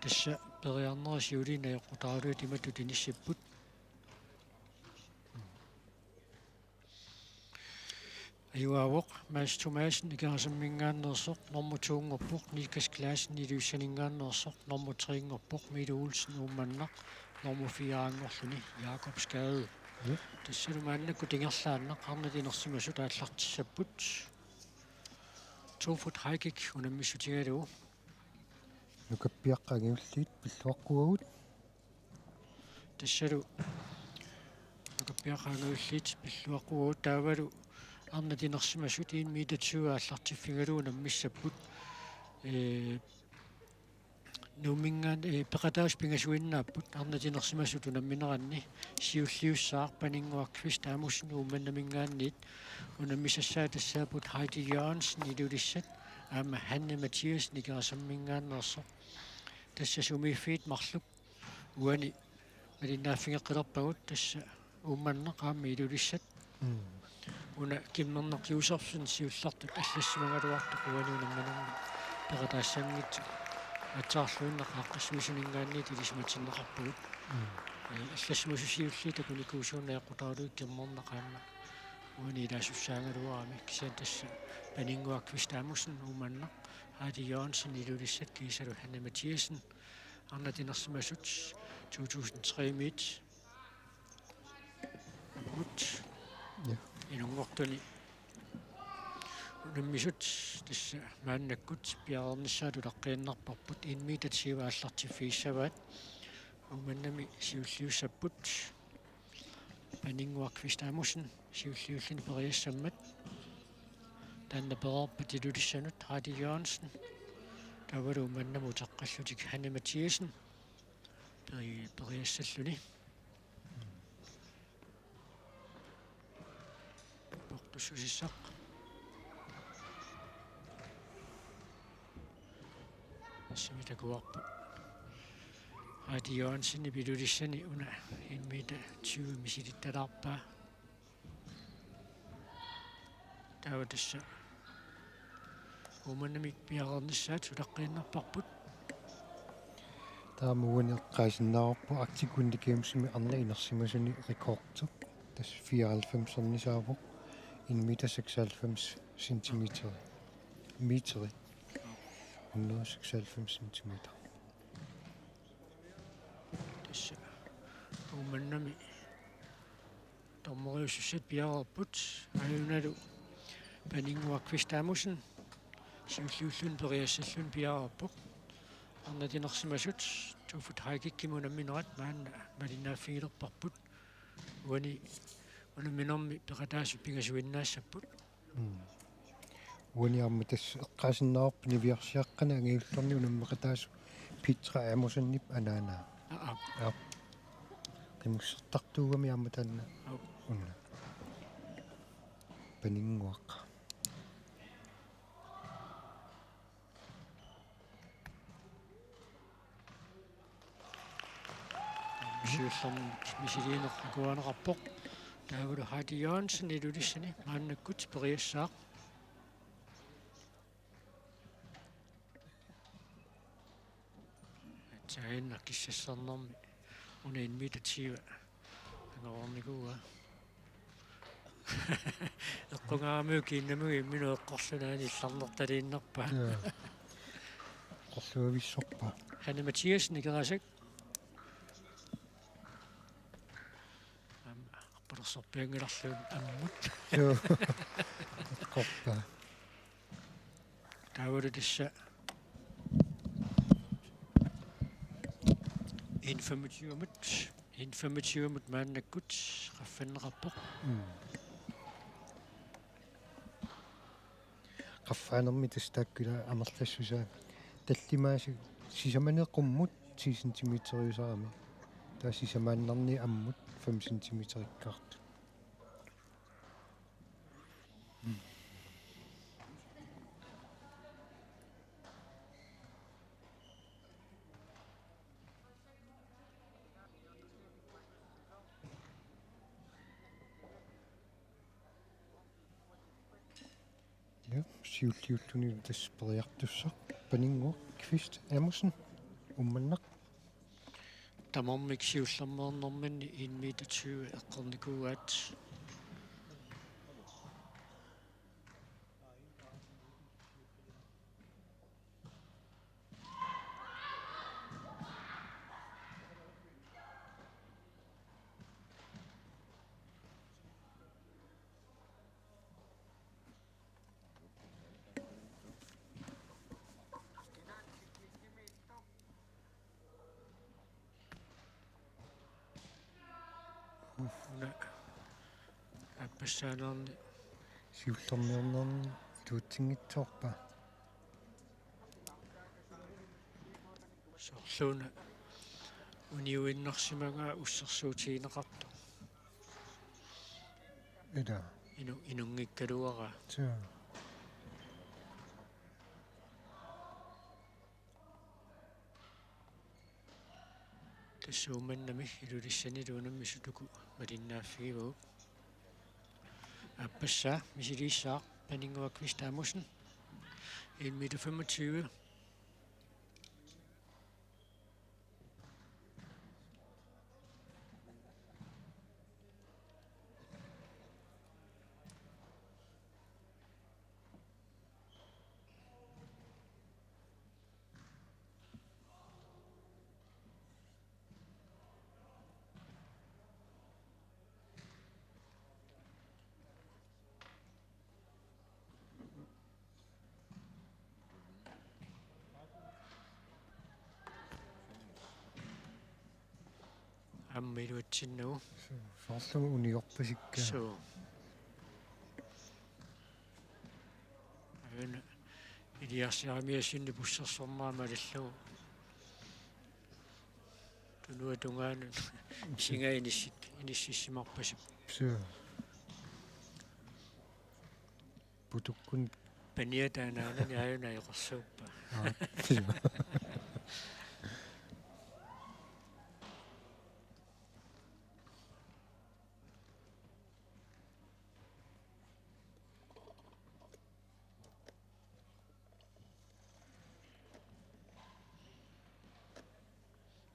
тасса периарнерисиулина яқутаалуи тимату тиниссиппут аюавоқ маастумаасин икерасаммингааннерсоқ нормутуунгорпоқ никас клаасин илуиссанингааннерсоқ нормутриингорпоқ милуулсин уумманнақ нормуфиаангорлуни Jakob Skade тассалу мааннакку тингерлааннақ арнатинерсимасу тааллартиссаппут 2 фут хайкик унаммиссутигалуу нукаппиаққагиуллиит пиллуаққуагут тассалу нукаппиаққагиуллиит пиллуаққуагут таавалу арнатинерсимасу 1 метр 20 ааллартиффигалуу наммиссаппут нумингаан пеқатаус пингасуиннааппут арнатинерсимасу тунамминеранни сиуллиуссаар панингуак квист аамуссинуумманнамингаанниит унаммисассаа тассаапут Heidi Jørgensen илулиссат аама Hanne Mathiasen икерасаммингааннерсо тассасумииффиит марлук уани малиннааффингеққилерпагут тасса уумманнеқ аама илулиссат уна киммернеқиусерсун сиуллартут аллассимагалуарту уани унамманерни пеқатаассангитсу атсаарлуиннеқ ааққассуисинингаанниит илисматсиннеқарпагут аллассимасусиулли такуникуусууннааққутаалуик киммернеқаама уани илаасуссаангалуарами кисаан тасса панингуак квистаамуссин ууманнеқ Heidi Jørgensen илулиссат кисалу Hanne Mathiasen арнатинерсимасут 2003 мит мут инунгортуни унаммисут тасса мааннаккут пиарернissaату лаққианнарпарпут 1 метр 20 ааллартиффииссаваат ууманнами сиуллиуссаппут панингуак квистаамуссин сиуллиуллини периассаммат таанна перерпат илулиссанут Heidi Jørgensen тавалу маннаму теққаллутик Hanne Mathiasen периассаллуни портусусиссақ ассимитакуарпу Heidi Jørgensen илулиссани уна 1 метр 20 мисилитталаарпаа тааватасса ууманнами пиарернissaат сулаққииннарпарпут таамуунеққаасиннаарпу актикунникиумсими арна инерсимасуни рекордту тас 94-нисаавоқ 1 метр 96 сантиметр метри 196 сантиметр тасса ууманнами томмориуссат пиарерпут аюналу панингуак квистаамуссин сиуллиуллун периассаллун пиарерпоқ арнатинерсимасут 2 фут хайкиккимунамминерат маанна малиннааффигилерпарпут уани унамминерми пеқатаасу пингасуиннаассаппут уаниарма тас эққаасиннаарпу нивиарсиаққана ангиуллерни унаммеқатаасу питра аамусаннип анаана кимуссертартуугами аама таанна унна панингуақ сиуллерни мисилиинеққакуанеқарпоқ таавалу Heidi Jørgensen илулиссани мааннаккут периассаақ таинна киссассарнэрми уна 1 метр 20 ангаорникуа эққунгаамиу киннамуи иммину эққорлунаани илларнерталииннерпаа qorsluavissорпа Hanne Mathiasen икерасак аппалерсорпиангиларлуун аммут eqqorpa таавалу тасса 1,25 мут мааннаккут qaffannеқарпоқ qaffaanermi tastaakkula amerlassusaa таллимааси сисаманеққуммут 10 сантиметриусарами таа сисамааннарни аммут 5 сантиметриккаарту ja siulliulluni tasperiartussaq paninguaq Kvist Amundsen Ummanaq. Tamormik siullermeernermanni 1 meter 20 eqqornikuugaat. Appassaanarni Siullermeernerni iluutsingitsoorpa. sorluuna uniuinnersimaga ussersuutiineqartu Ida. inungikkaluara Så. tassuumannami ilulissaniluunammi sutuku malinnaaffigivu appassaa misiliissaa paninguakvis taamussen 1 meter 25. Ammiluatsinnagu Soorlugu uniorpasikka. so aina iliarsiaramiassinni pussersormaama lallugu tunua tungaanu singainissik inississimarpasip Så. Putukkun. paniataanaanani ajuna iqorsuuppa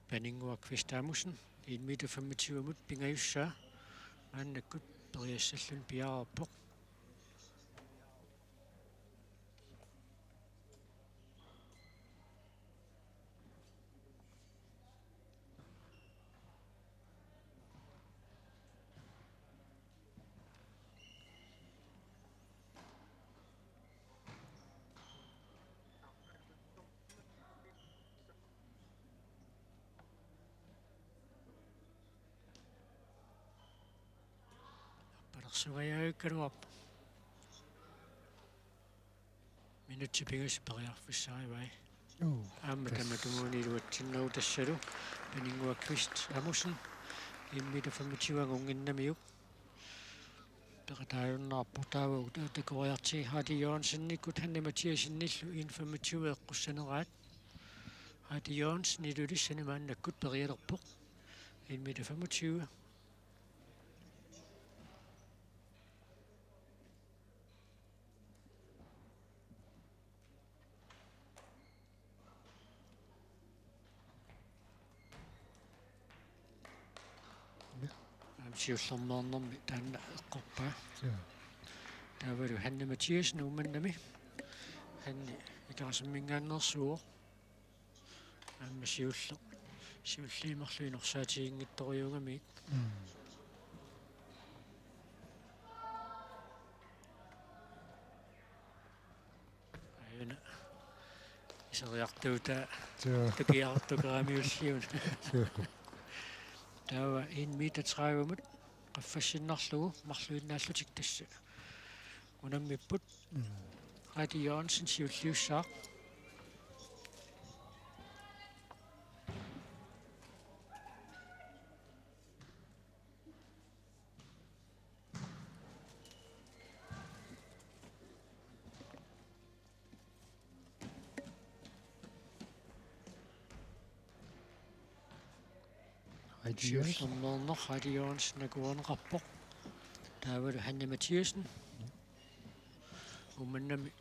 paninguakvis taamussen 1 meter 25 mut pingajussaa maannakkut periassallun piararpoq Parsugajaukkanuarpu minutipingus periarfissaarivai aamma tamatumuuniluatsinnagu tassalu paninguakvist amussen 1 meter 25 angunginnamiuk peqataajunnaarpu taavagu tatakoriarti Hadi Jørgensennikkut Hanne Mathiasinillu 1.25 eqqussaneraat Hadi Jørgensen ilulissani maannakkut perialerpoq 1 meter 25. Siullermeernermi taanna eqqorpaa Så. taavalu Hanne Mathiasen ummannami hanni ikarasammingaannersuuq aamma siulliimerluinorsaatigiнгитториунгамик ayuna iseriartuuta Så. tukiartukeraamiulliun Så. taava 1 meter 30 mut qaffassinnerlugu marluinnaallutik tassa unammipput Hadi Jørgensen siulliussaaq siullermeerner Hadi Jørgensen akuaneqarpoq taavalu Hanne Mathiasen ummannami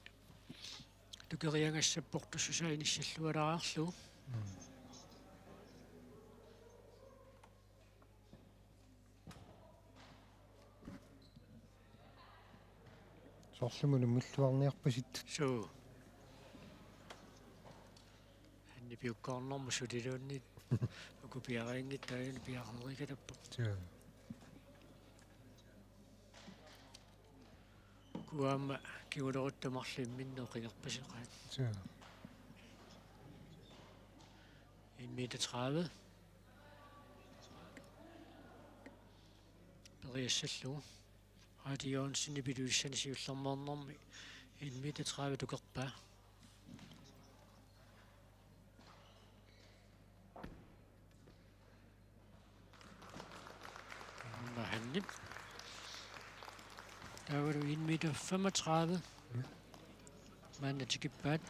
tukeriangassappoq tussusainissаллуалаарарлу soorlumun umilluarniarpasit So. Hanni piukkaarnermu sutiluunni ukupiaraingit taayuni piarnerikatappa. ja Kuamma kiuleruttamarlimminno qingerpasiqaat. ja 1,30 meter. Periassallu. Radio Jørgensen piluissani siullermaarnermi 1,30 meter tukerpaa. Hanni. Der var du 1,35 meter. Manna tikippaat.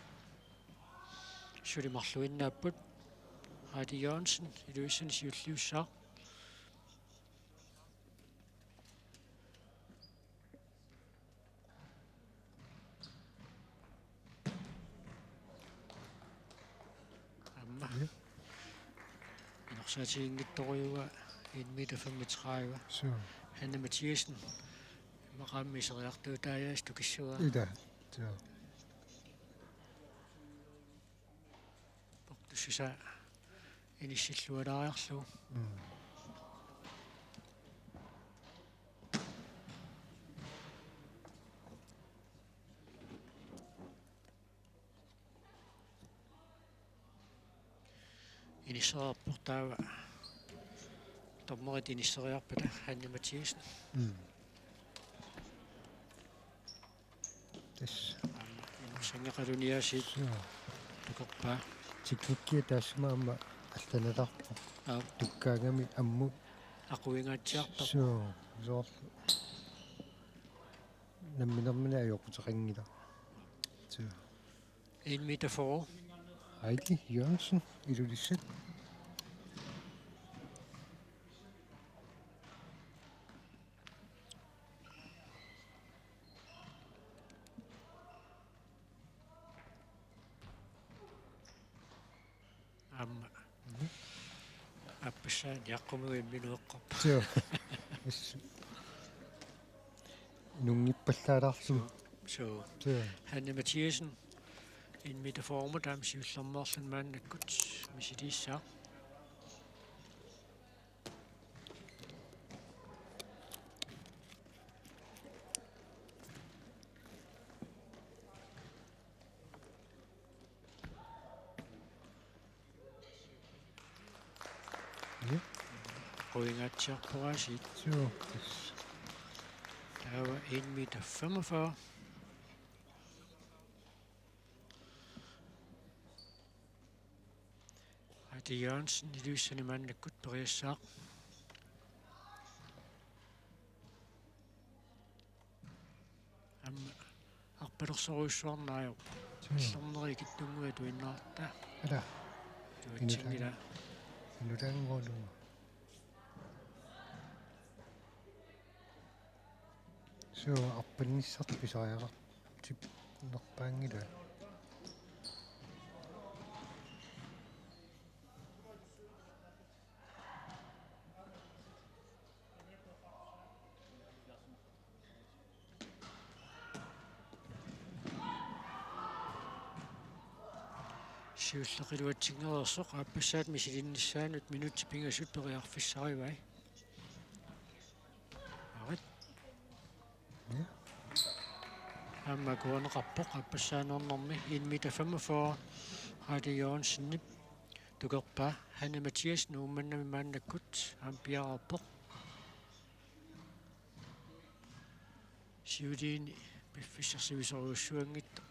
Sulimarluinnaaput. Radio Jørgensen piluissani siulliussaa. Saatiingittoriuga 1,35 meter. så Hanne Mathiasen. Maqaammiseriartuu taajaastu kissuga. ida ja Portussisa inissillualaariarlu. Inisseriarportaava tormerit inisseriarpata Hanne Mathiasen. das Sangeqaluniaasiit så tukerpaa. tiklikkia taasmaama алланаларпо tukkaangami ammu Aquingaatiarpa. så soorlu namminermina ajoqutaqangila så 1,40 meter. Heidi Jørgensen ilulissat Amma. Appissaan jaqqumuin minueqqarp. så nungippallaalarlu So. så Hanne Mathiasen 1,40 meter tam siullermerlun maannakkut misiliissaa. ja Quingaatiarparaasiit. så Der var 1,45 meter. Heidi Jørgensen iluissani maannakkut periassaa. Amma arpalersoruissuarnaaju. Allernerikittunguа tuinnaartaa. ala Tuatsingila. inutaangoolu så arpannissarpisariaqar tip nerpaangila Siulleqiluatsingereersoq aappassaat misilinnissaanut minuutti pingasut periarfissarivai. Arit. ja Amma kuaneqarpoq aappassaanернэрми 1,45 meter. Heidi Jørgensen tukerpaa. Hanne Mathiasen uumannami maannakkut aampiararpoq. Siuliini piffissarsivisoruussuangittu.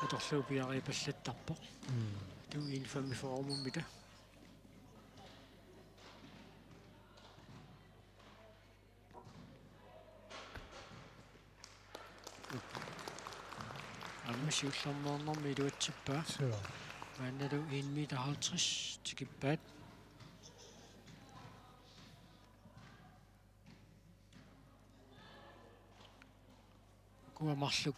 Atorluupiaripallattarpoq. Tu 1,45 meter. Amma siullermernermi iluatsippaa. så Maannalu 1,50 meter tikippaat. Kuamarluk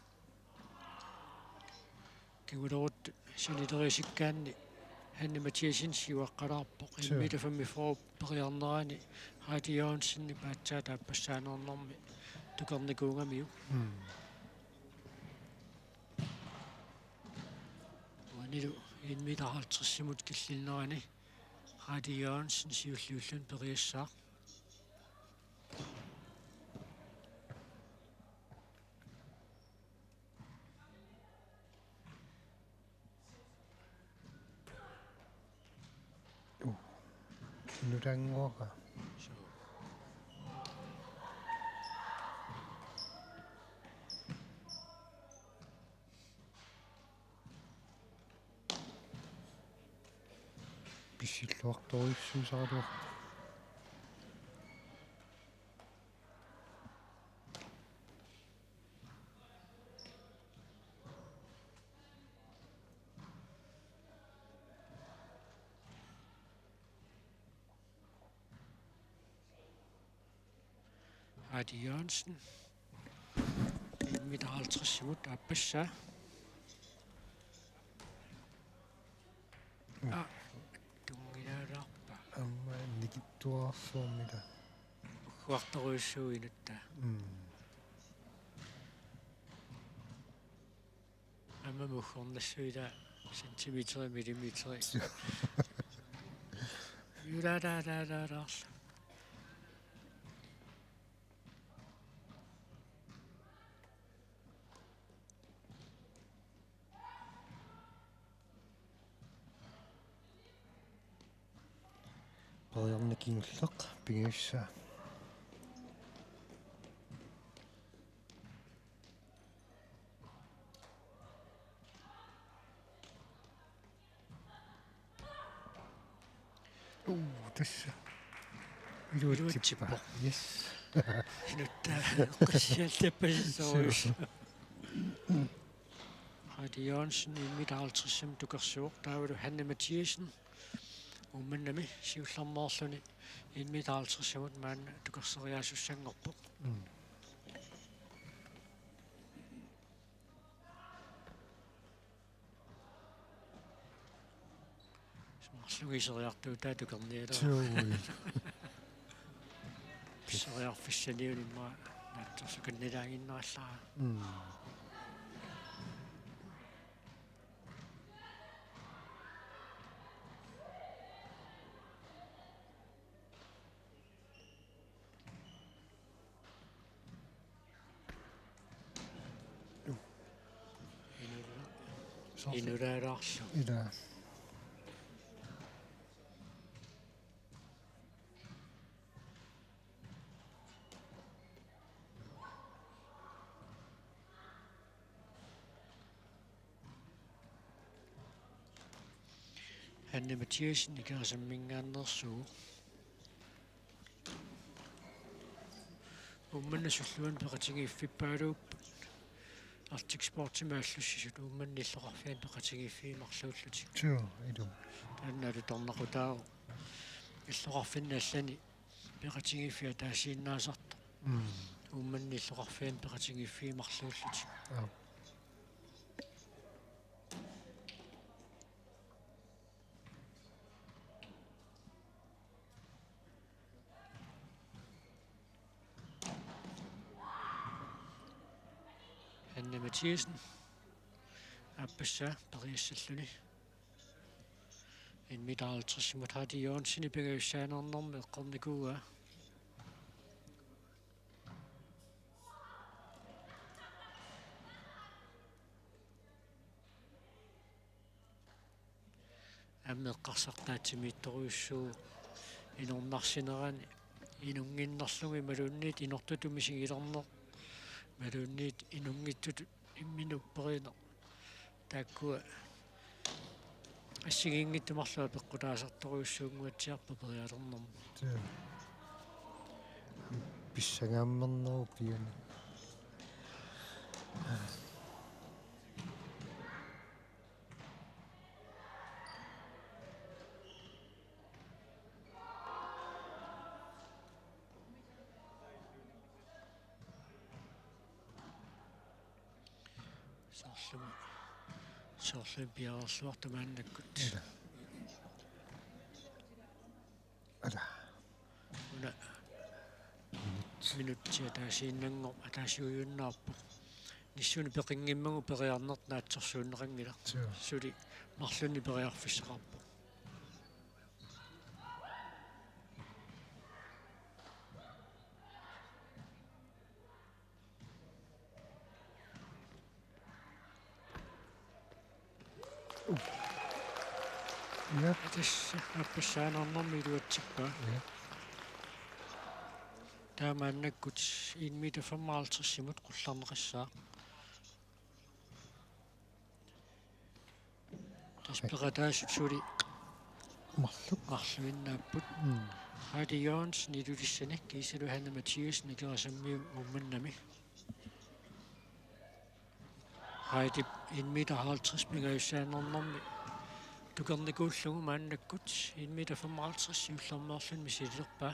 kiulerut siniterisikkaanni Hanne Mathiasen siuaqqalaarpoq 1,45 meter periarnerani Heidi Jørgensen paatsaat aappassaanернэрми tukernikuungamiu. nilu 1 meter 50 killilnerani Radio Jørgensen siulluullun periassaaq Nurangoqa писсиллуарториуссуусаруа Radio Jørgensen 1 meter 50 appassaa tungilaalaarpa amma nikittuarsuarmila uartoruissuinutta amma mukhornassuila sentimetri millimetri yulaalaalaalaarla Pariarnikiulleq pingiussaa tassa iluutippa yes inuttaa qissialtappasissoruus Radio Jørgensen 1 meter 50 tukersuuq taavalu Hanne Mathiesen ummannami siullarmoorluni 1 meter 50 maanna tukerseriaasussanngorpoq marlugiseriartuu taatukerniala tuui pisseriarfissaniunimma naatsorsukannilaanginnerallaa inulaalaarlu ila Hanne Mathiesen ikerasammingaannersuuq ummanna sulluan peqatigiiffipпаалууппут Arctic Sportimaallussisut ummanni illoqarfian peqatigiiffiimarluullutik tuu ilu taannalu tornaqutaaru illoqarfinna allani peqatigiiffia taasiinnaasarta ummanni illoqarfian peqatigiiffiimarluullutik Hanne Mathiesen appassaa periassalluni 1 meter 50 Radio Jørgensen ipingaussaanarnermi eqqornikuugaa аммеққарсартаатсимиитторуйуссуу инорнарсинерани инунгиннерлуги малуунниит инортутумисигилернер малуунниит инунгиттут имминупперина тааккуа ассигингиттумарлуа пеққулаасарторуйуссуунгуатсиарпа периалернэрму tuu писсагааммернеру пиани сорлу пиарерлуартумааннаккут ала уна минутсиа таасииннангор атаасиуйуннаарпо ниссуни пеқингиммагу периарнерт наатсорсууннеқангила сули Marluni periarfissaqarpu. Ja. Tässä appassaanarnermi iluatsippaa. Ja. Taamaannakkut 1,55 qullarneqassaa. Taspeqataasut suli Marluk. marluminnaapput. Heidi Jørgensen ilulissani Gisela Hanne Mathiasen ikerasammiu ummannami. Heidi 1,50 pingaussaanarnermi. Tukernikullugu maannakkut 1,55 siullermeerlun misilerpaa.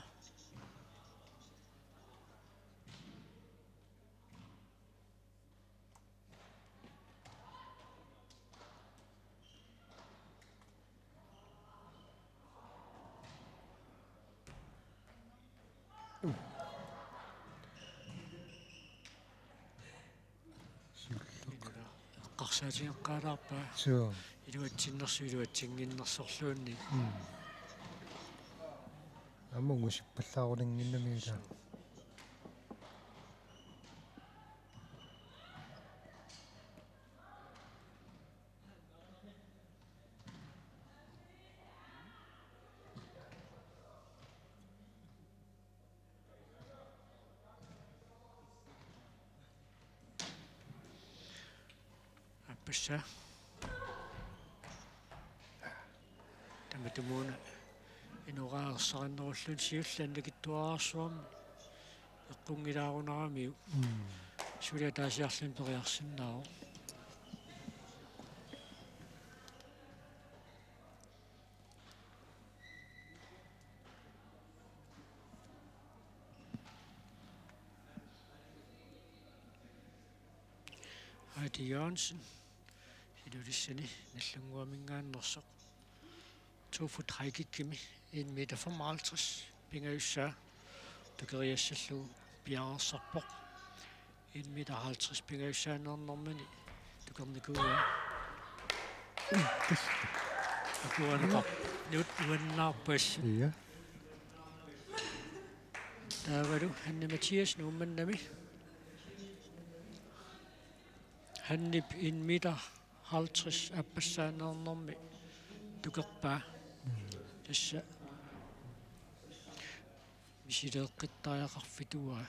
Qarsaatiinqaalaarpaa. Så. Iluatsinnersuiluatsinginnersorluunni. Amungusippallaarulinginnamiila. Appassa. Tamatumuuna inuqaarsaqannerullun siullannikittuaarsuarmi eqqungilaaruneramiu. Sulia taasiarlun periarsinnaaru. Heidi Jørgensen ilulissani nallunguamingaannersoq 2 fut haikikkimi 1,55 pingaussaa tukeriassallugu piarersarpoq 1,50 pingaussaannernermani tukernikuua akuaneqar nut uannaarpassu Ja. taavalu Hanne Mathiasen ummannami Hannip 1,50 appassaannernermi tukerpaa tassa misileeqqittajaqarfituaa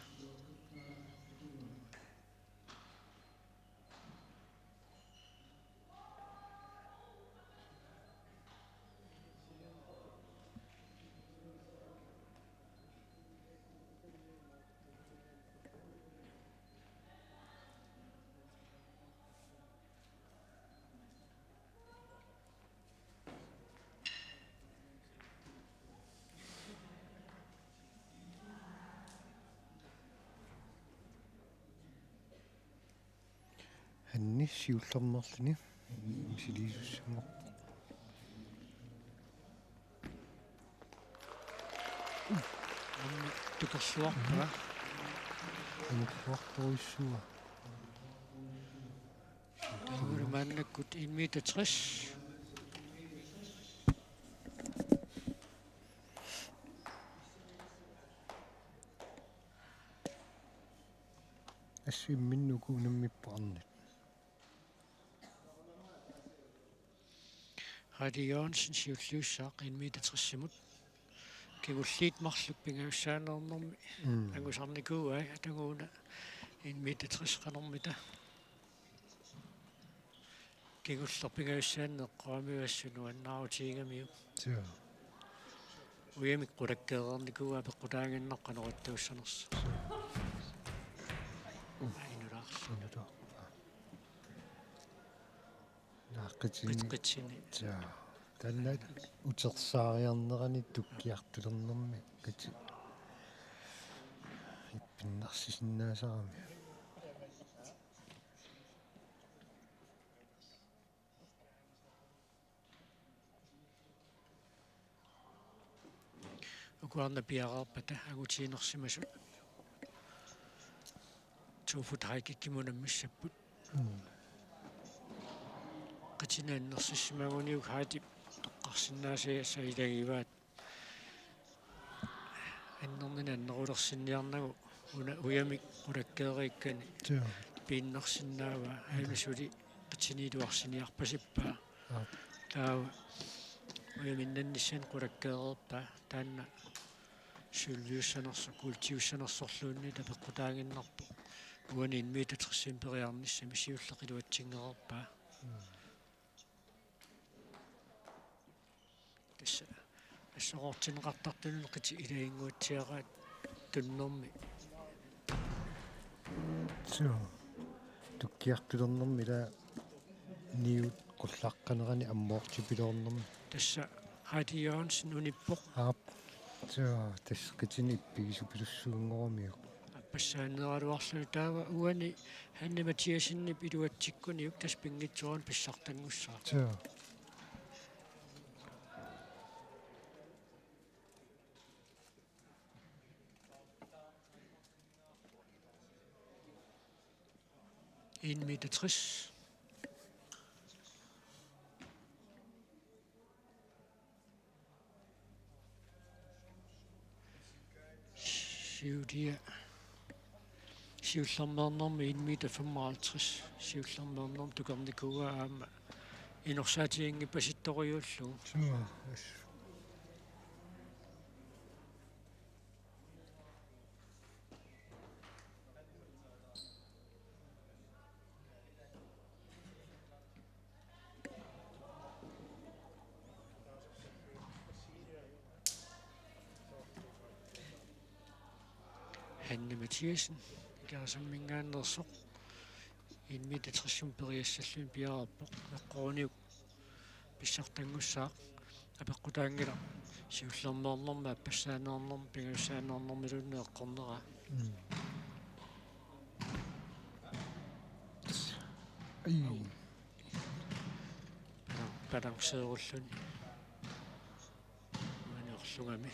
Hanni siullermerluni misiliisussango. tukerluarpaa Anukkuartoruissua. taavalu maannakkut 1,60 Assuimminnuku nammipparnit. Heidi Jørgensen siulluussaaq 1,60 kigulliit marluk pingaussaannernermi angusarnikuua atanguuna 1,60 qanermita kigullar pingaussaanneqqaamiuassunu annaarutiingamiu Så. uyamik qulakkeerernikuua peqqutaanginneqqaneruttaussanersa ainulaarlu Inuta. Naaqqitin. qitsini Så. Tanna utersaariarnerani tukkiartulernermi kati. Ippinnarsisinnaasarami. ukuarna piaqarpata agutiinersimasut 2 fut haikikkimunammissapput qitinaannersissimaaguniuk haati toqqarsinnaasaya sailagivaat аннернина аннерулерсинниарнагу уна уямик улаккеерииккани пииннерсиннаава аимасули qitiniluarсиниарпасиппаа таава уяминнанниссaan qulakkeererpaa таанна суллиуссанерсо культиуссанерсорлуунни тапеққутаагиннарпо уани инмиитатерсим периарниссами сиуллеқилуатсингерерпаа тасса ассоқортинеқартартунун қити илаингуатсиараат туннэрми туккиартулернэрми ила ниут qulлаққанерани аммоортипилуорнэрми тасса радиоонсин униппоқ тас qitini иппигисупилуссуунгорамиук аппассаанералуарлуни таава уани ханна матиасиннип илуатсиккуниук тас пингитсуаран писсартангуссаа en meter 60. Sivslammernorm 1 meter 55. Sivslammernorm du kom det kuga am inorsaatiingi pasittoriullu. Hanne Mathiasen, ikka som mingaannersoq 1 meter 30 periassallun piarappoq eqqooniuk pissartangussaaq apeqqutaangila siullernernerma appassaanernerm pingussaanernermilunne eqqornera balanceerulluni manuorlungami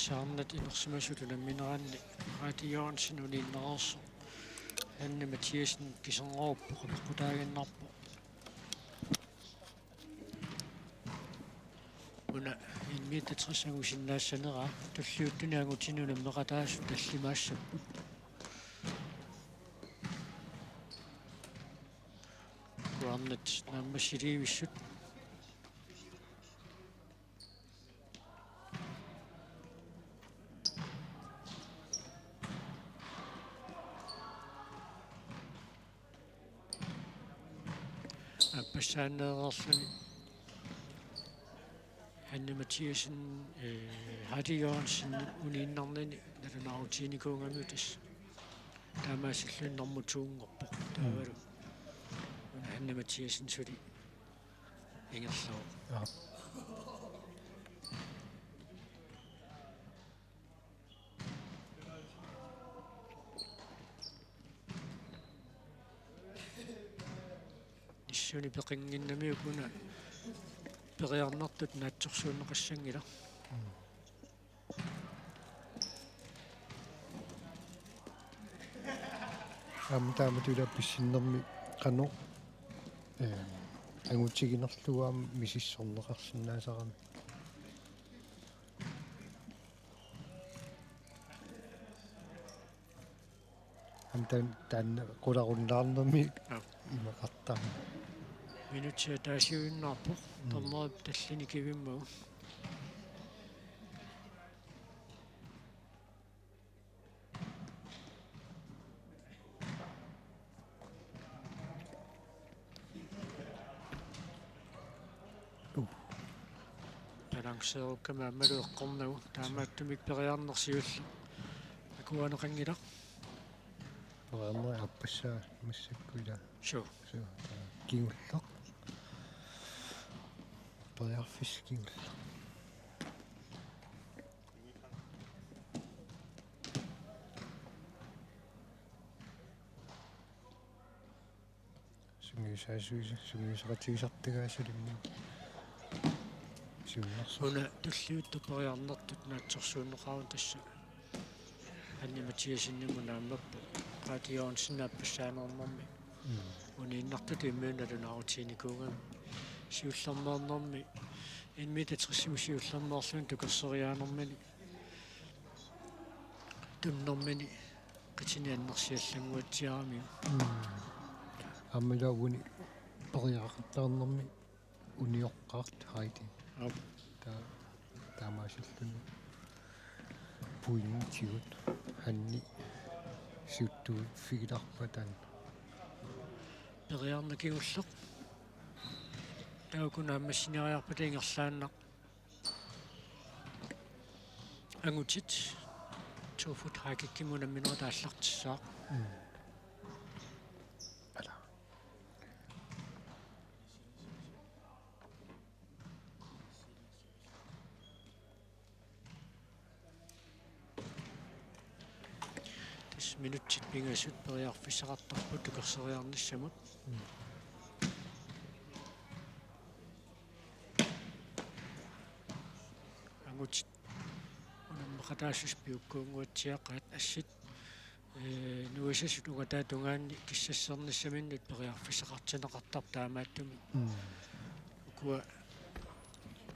saarnat inersimasutuna mineraanni radioonsin uninnerersu Hanne Mathiasen kiserneruppo qutaaginnarpo una 1 meter 60 agusinnaassанера tulliuttuniangutinuuna meqataasu tallimaassappu kuarnat naammassiliivissut appasaanererluni Hanne Mathiasen radioonsin uniinnarnani nalunaarutiinikuungamutas taamaasillunnermutuungorpoq taavalu Hanne Mathiasen suli ingerluu issuni peqinginnamiukuna periarnertut naatsorsuunneqassangila тааматула писсиннэрми qanu агутсигинерлугаам мисиссорнеқарсинаасарами таанна qularullaarnermi имақартарми минутсиа таасиуиннаарпоқ томмоп таллини кивиммагу балансееруккама аммалуэққорнагу таамааттумик периарнерсиулла акуанеқангила периарнери аппассаа массаккуила су кингуллақ периарфискингуллақ сунгиусаратигисартагаасалимму сиуннарсо уна туллиуттуппериарнертут наатсорсууннеқарун тасса анниматиасинниму нааммаппу qaatiornsinnaappassaanernermi uniinnartut immuunalunarutiinikуугами сиуллэрнернэрми инмитатриссиму сиуллэрнерлун тукерсериаанермани туннэрмини qitiniannersiallangуатсиарами аммилауни периақартаарнэрми униоққарт хайти таамаасиллуни пуинтигут ханни сиутту фигиларпатан периарнакигуллеқ таукунааммассиниариарпата ингерлааннақ ангутит туфут хакиккимуна минуа тааллартиссаақ ала тас минутсит пингасут периарфиссақартарпут тукерсериарниссамут ангутит унаммақатаассус пиуккуунгуатсиаққаат ассит нуисасут угатаатунгаанни киссассерниссаминнут периарфиссақартинеқартар таамааттуми укуа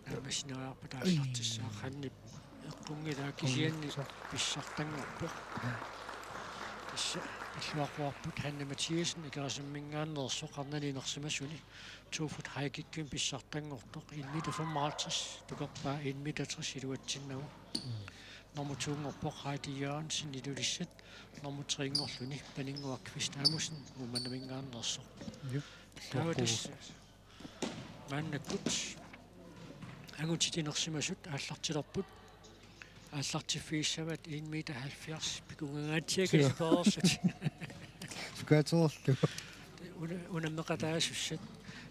амасинариарпа тааллартиссаа ханнип эққунгилаа кисианни писсартангорпоқ тасса иллуақуарпут ханна матиасен икерасаммингааннерсоқ қарналинерсимасуни туфут хайкикким писсартангортоқ 1,55 тукерпаа 1,60 илуатсиннагу nummer 2 på Heidi Jørgensen i Lulisset, nummer 3 Luni, Benningo og Kvist-Amusen, hvor man er ikke andre så. Der var det, man er godt. Han går til nok simasut, altså til opput, altså til fisk, at 1,70 meter, begynner at tjekke på os. Skal jeg tro det? Under mig der er så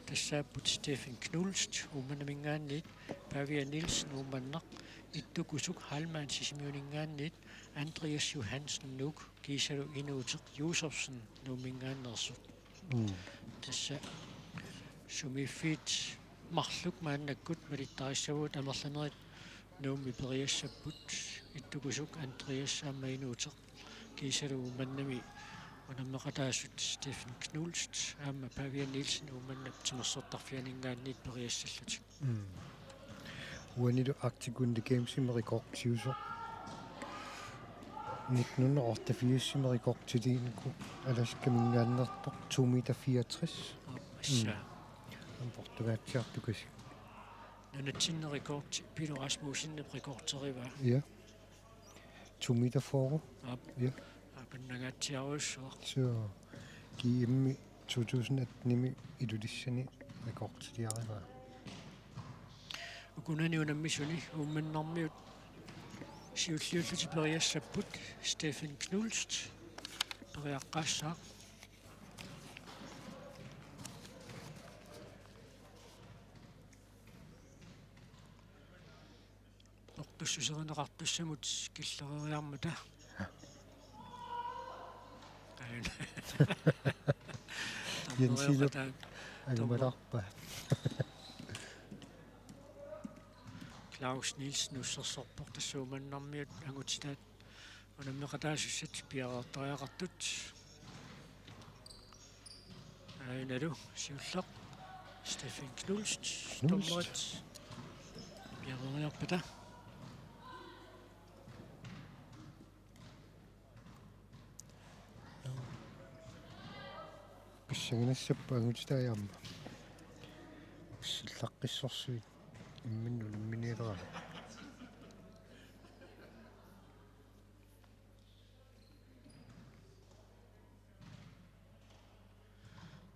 der sagde Stefan Knulst, hvor man er ikke andet, Pavia Nielsen, hvor man nok. Ittukusuk Halman Sisimiuningaannit Andreas Johansen Nuk Gisalu Inutuk Josefsen Numingaannersut tassa sumifit marluk maannakkut malittarissavuut amerlanerit nuummi periassapput ittukusuk Andreas Ammainuuteq Gisalu umannami unammeqataassut Stefan Knulst aamma Pavia Nielsen umannap timersortarfianingaannit periassallutik Uanilu aktigunde gamesimmerikoktiuso 1988 alaskamingaannertoq 2,64 meter. Portugaatiartukasi. Nunatsinnerikort Pilo Rasmussen rekordseriva. Ja. 2,4 meter. Ja. Apannagaatiarussor. Så GM 2018 idulissani rekordtiariva. Ukunani unammisuni ummannermiut siulliulluti periassapput Stefan Knulst periaqqaassaaq ortussuserinеқартусsamut killeriarmata Jensilup angumalarpa Klaus Nielsen ussersorpor tassuumannarmiut angutitaat unammeqataassat piareertariaqartut ainalu siulleq Stefan Knulst tommerit piareeriarpata писсагинассаппа ангутитааяарма силлаққиссорсуит имминнулу минилера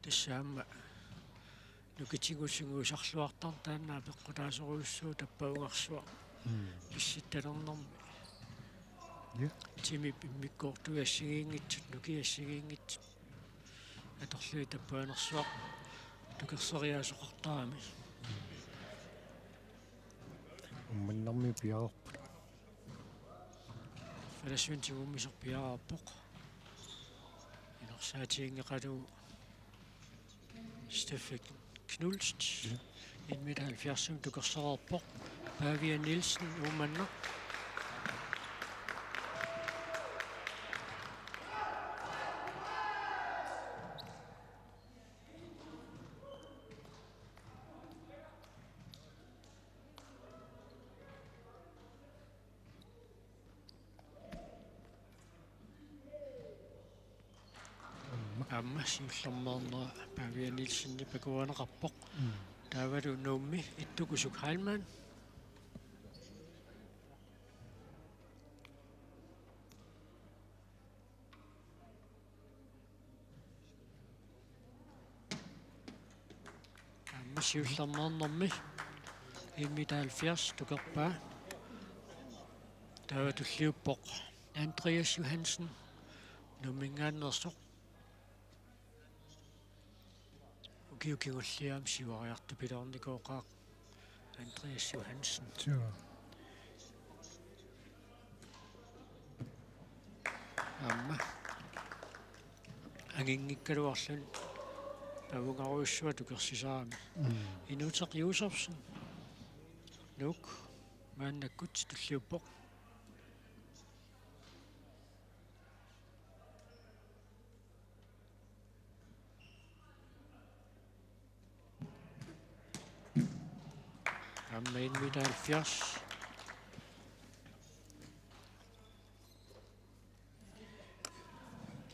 тассаама нукитигуссугуусарлуартар таанаа пеққутаасоруйуссуу таппаугарсуа писситталернэрми я тими пиммиккоортугассигиингитсут нукиассигиингитсут аторлуи таппуанерсуа тукерсериаасоқартарами умманнарми пиарерпут фалассуунтигууммисер пиараарпоқ инерсаатиингеқалу Steffen Knulst. 1,70 meter, du går så op. Pavia Nielsen, Omander. Amma siullermaarnera Pavia Nielsen pakuaneqarpoq. Taavalu nuummi ittukusuk Halman. Amma siullermaarnermi 1,70 meter tukerpaa. Taavatulliuppoq Andreas Johansen nummingaannersoq. Ukiukingulliaam sivariartu pilarnikoqaaq Andreas Johansen. Amma angingikkaluarlun pavungaruussua tukersisaami. Inuteq Josefsen nuk maannakkut tulliuppoq. Amma 1,70 meter.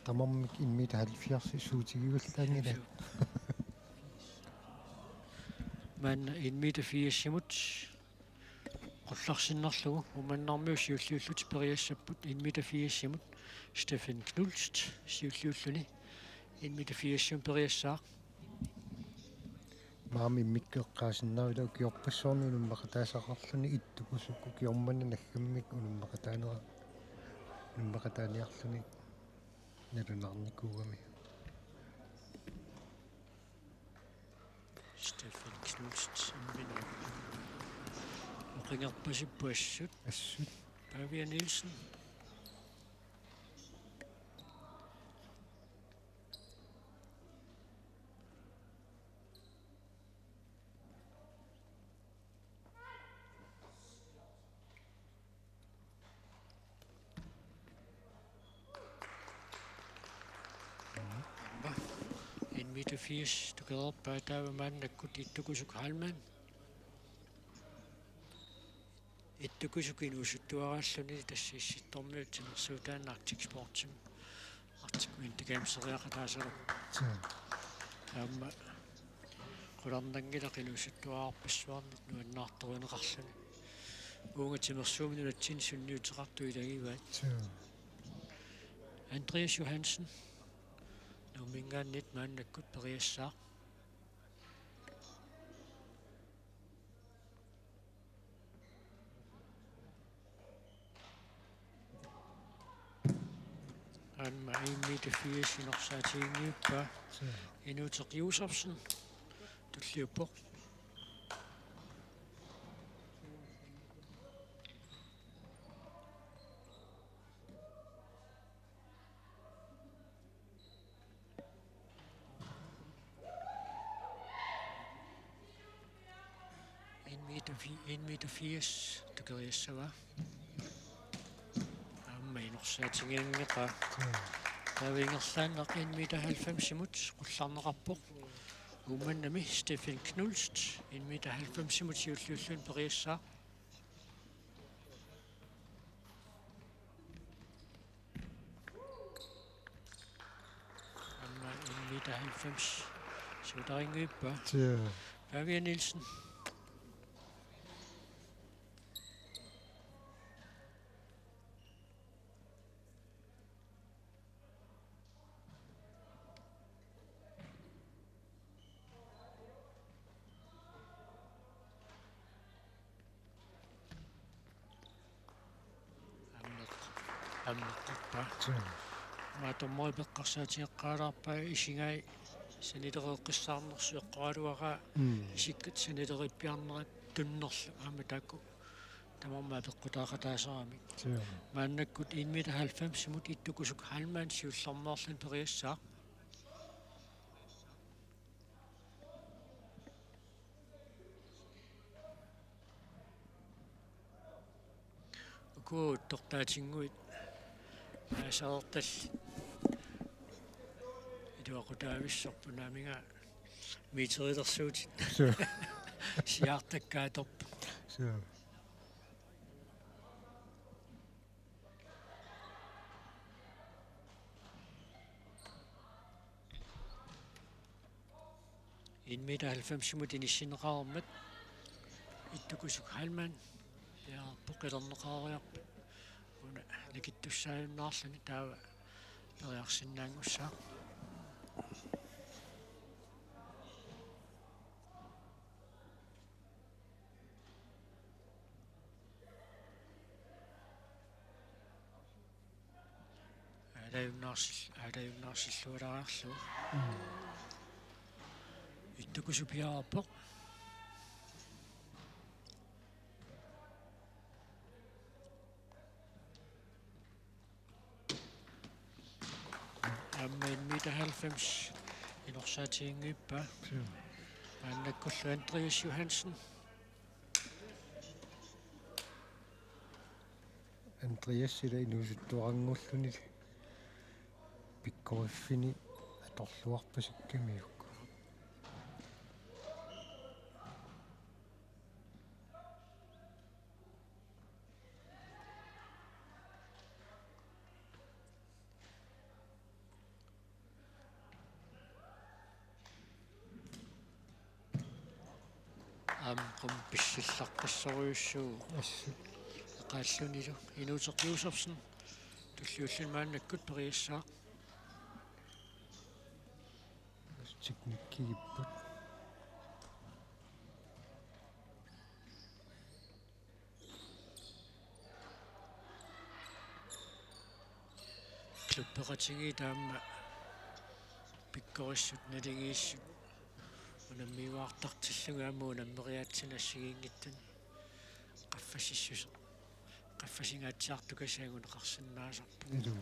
Tamammik 1,70 meter suutigivallangila. Manna 1,80 meter simut. Qullarsinnerlugu umannarmiu siulliullut periassapput 1,80 meter simut. Steffen Knulst siulliulluni 1,80 meter periassaaq. Maami mikkeqqaasinnaavila ukiorpassuarni unummaqataasaqarluni ittukusukku kiormanna naggammik unummaqataanera unummaqataaniarluni nalunarnikuugami. Steffen Knulst imminu. Uqingerpasippu assut. Pavia Nielsen. Meter 80, du kan op bij daar man dat goed die toekomst Halman. Het toekomst in onze situatie niet dat is het om nu te zouden actief sporten. Als ik in de games zeggen dat ze gewoon dan gaat er in onze situatie bestaan nu een nacht erin rassen. Hoe het je zo nu het zien zo nu te raad doe je dat weet. Andreas Johansen. Numminga net maannakkut periassaaq. Anma 1,80 meter sinorsaatiingiuppa. Inuteq Josefsen tulliuppoq. En meter 80, det kan jeg så være. Amma inorsaatigiangeqa. Tavingerlaanneq 1,90 meter simut qullarneqarpoq. Umannami Steffen Knulst 1,90 meter simut siulliullun periassaaq. Amma 1,90 meter suutaringiuppa. Pavia Nielsen. Matomoi peqqarsaatiaqqaalaarpa isingai sanitereeqqissaarnersueqqaaluaraa isikkat saniterippiarnerat tunnerlu aamatakku tamormaa peqqutaaqataasarami maannakkut 1,90 meter simut ittukusuk Halman siullermaarlun periassaaq уккуу тортаатингуит аасаорталли идуақутаависсорпу наамига митерилерсуутит So. сиартаккааторпу So. инмита 90-мут иниссинеқармат иттукусук халман яарпу қилернеқаариарпа уна накиттуссааюннаарлани таава периарсинаангуссаа алаюннаарсиллуалариарлу иттукусупиаарпо аммин мита 90 илорсаатиингиппа аннаккуллу Andreas Johansen Andreas ila inusuttuarangulлуни pikkorifфини аторлуарпасиккамиукку qum pissillaqqiссориуссуу ассу qaallunilу инуутеқиусерсен туллиуллун мааннаккут периассаа техниккигиппут клупператинги таама пиккориссут налигииссут унаммиуаартартиллугаамуу наммериаатсинассигингиттун qaffasiссус qaffasингаатсиартукасаагунеқарсинаасарпу илу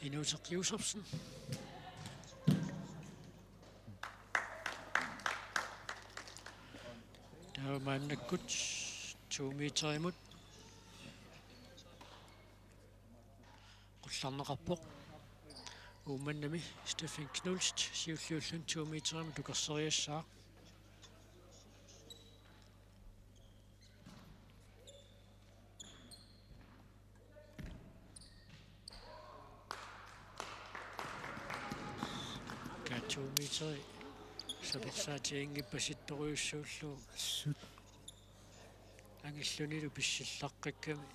инуутеқиусерсен таамааннаккут 2 метеримут qullarneqarpoq uumannami Stefan Knulst siulluullun 2 метеримут укерсериассаа ka 2 метери саперсаатиингиппаситториуссууллу ассут ангиллунилу писсиллаққакками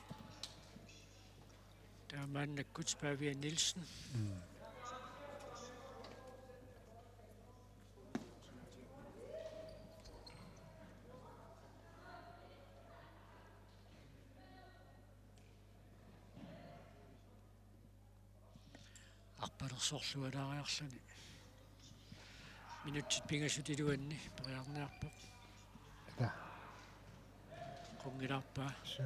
таамааннаккут Павиа Нилсен арпалерсорлуалаариарлуни минутсит пингасутилуанни периарниарпоқ да қунгиларпаа so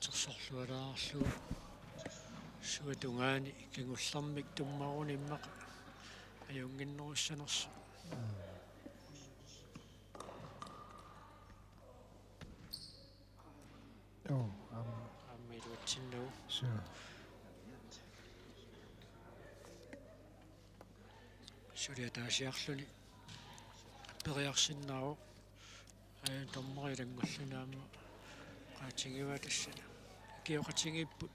терсорлуалаарлу суатунгаани кангуллармик туммаруниммаqa аюнгиннеруссанерс oh аммилуатсиннау so сулиатаасиарлуни периарсиннааву аян томмарилангуллунаама qaatsingiva tassana kiоqatsingiipпут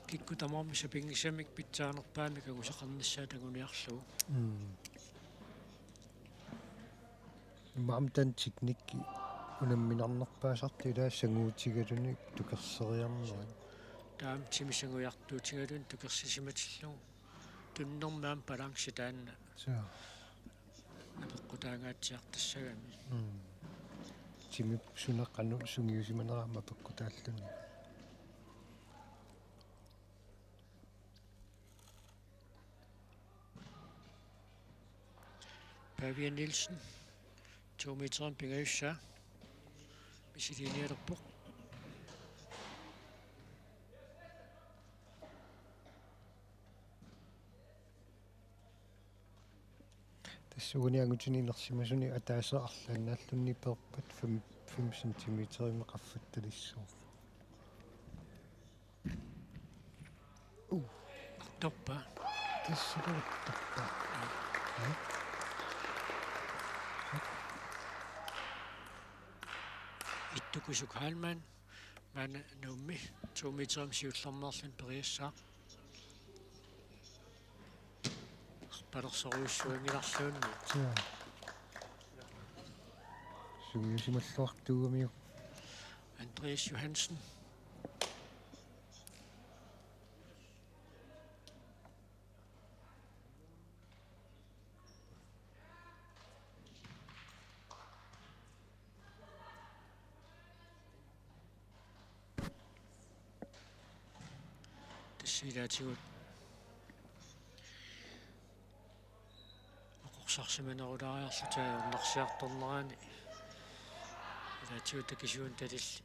кикку тамармиса пингисамик питсаанерпаами кагусақарнассаа тагуниарлугу маамтан техникки унамминарнерпаасарти илаассангуутигалуни тукерсериарнера таам тимисангуяртуутигалун тукерсисиматиллугу туннэрмаам баланси таанна so апеққутаангаатсиартассагами тими сунеққану сунгиусиманераама паккутааллуни Fabian Nielsen 2 meteren pingayssaa misiliinialerpoq тассугуниангутинилерсимасуни атаасеарлааннааллунни перпат 5 сантиметри меқарфатталиссуу торпа тассугуттарпа иттукусук хаалман мана нуумми 2 метрам сиуллармаарлун периассаа палерсоруиссуангиларлуунни таа сунгисималлуартуугамиу Andreas Johansen тассилаатигут оқорсарсиманерулаариарлутаа орнарсиарторнераани илаатигут такисуун талилли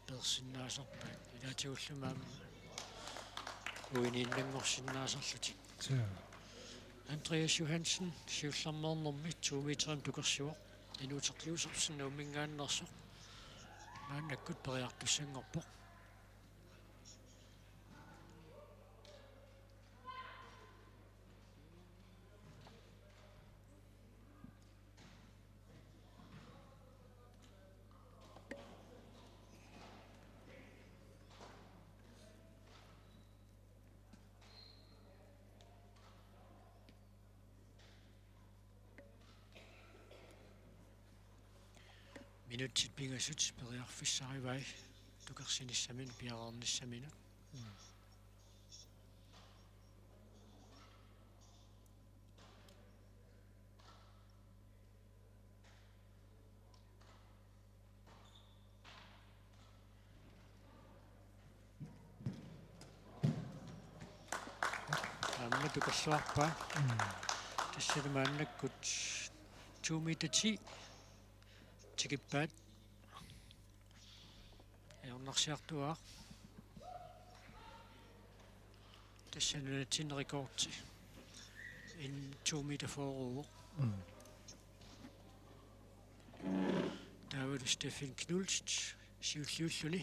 персиннаасарпаат илаатигуллумаама уининнангорсиннаасарлутик таа Andreas Johansen сиуллармаарнэрми 2 метрам тукерсуоq инуутерлиусерсинна умингааннерсоq мааннаккут периартуссангорпоq минутсит пингасут периарфиссаривай тукерсинissамин пиараарниссамина амма тукерсуарпа тассалумааннаккут 2 meter 10 тикиппаат ернарсиартуаа тассалунатсин рекордти ин 2 meter forår David Steffen Knulst сиуллиуллуни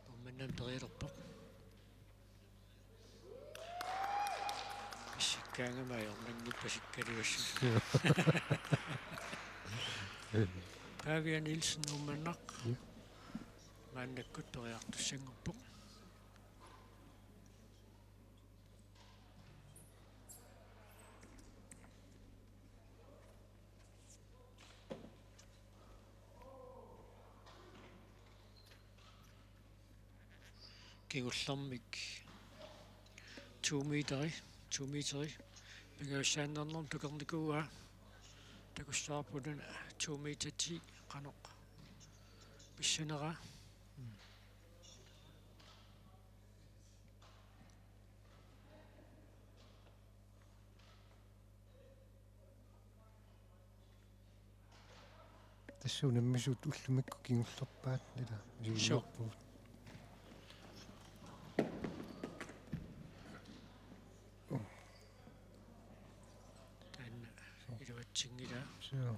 помманнам периалерпоq писсиккаангамаайорнангит пасиккалуассу Fabian Nielsen умманнақ мааннаккут периартуссангорпоq кигуллэрмик 2 метри пигаусааннернэрм тукерникууа такуссаарпунун 2 meter 10 qaноq писсанера тассуунаммисут уллумикку кигуллерпаат нила сигуллерпут таанна илуатсингила соо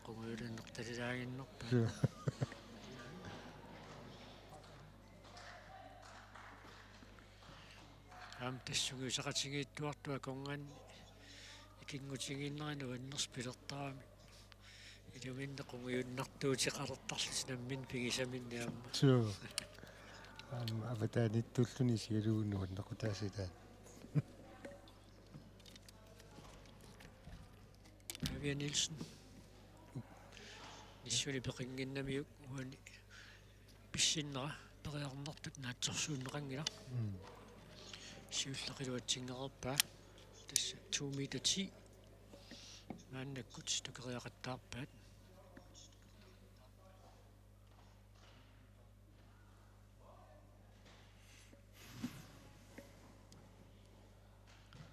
qunguulannertalilaaginnerpa аам тассугиусақатигииттуартуа конгаанни икингутигииннерину аннерс пилертарами илуминне qunguunnartuutiqalertarlut наммин пигисаминни аама соо аватааниттуллуни сигалууннуан нақутааситаа Fabian Nielsen ниссули пеқингиннамиук уани писсиннера периарнартут наатсорсууннеқангила Siullaqiluatsingерпаа тасса 2 meter 10 мааннаккут тукериақаттаарпаат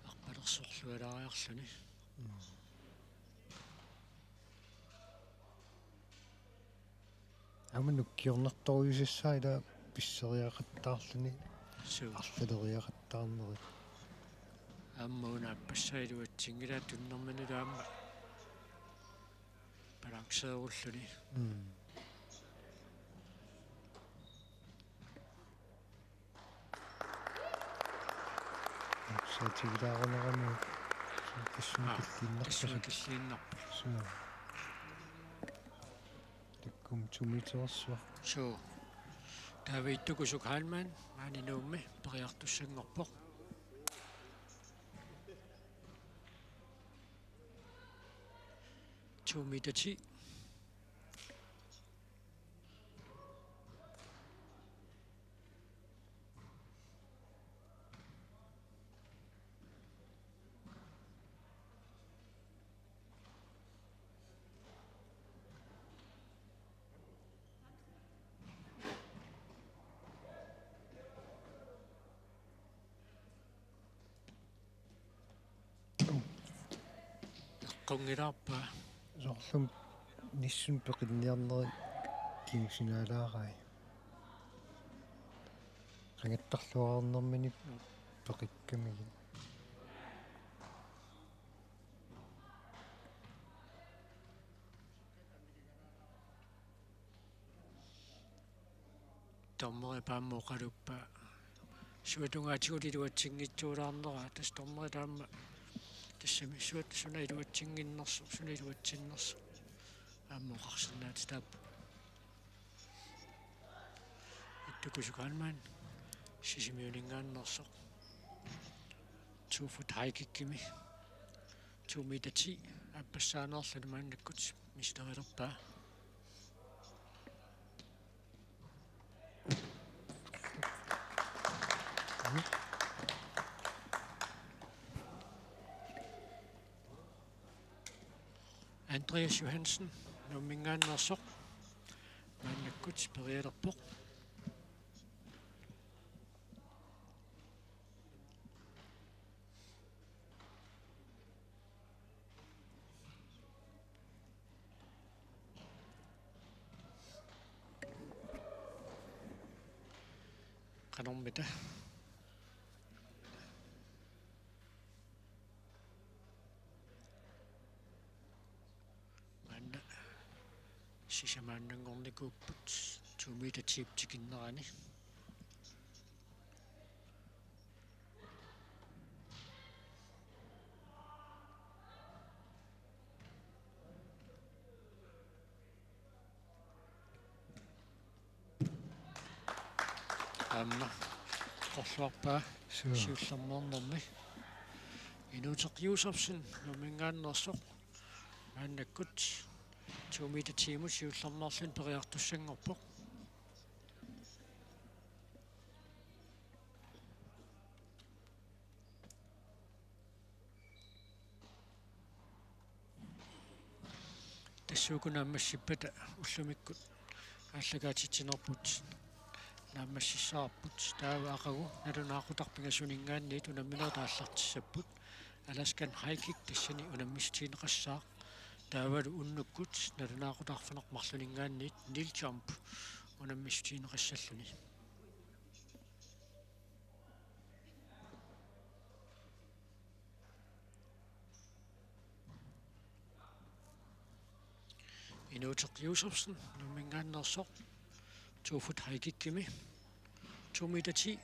арпалерсорлуалаариарлүни амануккиорнэрторуйуссаа ила писсериақаттаарлүни суу арлалериақаттаарнери аммауна пассаилуатсингила туннэрманулаама балансееруллуни сатигилаарунерами тассуакиллииннарпа суу таккум тумитерсуа суу тавиттукусук хаалман маанинуумми периартуссангорпоқ 2 meter 10 qungilaarpaa soorlum nissun peqinniarneri kingsinaalaarai qangattarluarnermini peqikkamigi tommeri paammuqaluppaa suatungaatiguliluatsingitsuulaarnera tas tommeri taamma тассами суат сунайлуатсингиннэрсу сунайлуатсиннэрсу ааммоқарсинаат таап иттукусукаалмаан сисимиулингааннэрсо 2 foot high киккими 2 meter 10 аппассаанерлу мааннаккут мистерилерпаа Andreas Johansen nummingaannersoq maannakkut perialerpoq qanormita сисамааннангорникууппут 2 meter 10 тикиннерани амма qorsluarpaa siullernernermi inuuteqiusarsin nummingaannersoq maannakkut 2 meter 10 siullernerlin periartussangorpoq тассуукунааммассиппата уллумиккут ааллагаатитсинерпут нааммассисаарпут таава ақагу налунаақутарпингасунингаанниит унамминертааллартиссаппут аласкан хайкик тассани унаммистиинеқассаақ таавалу уннуккут налунаақутарфинеқмарлунингаанниит нил jump унаммистиинеқассаллуни инуутеқиусерсен нуммингааннерсоқ 2 foot high киккими 2 meter 10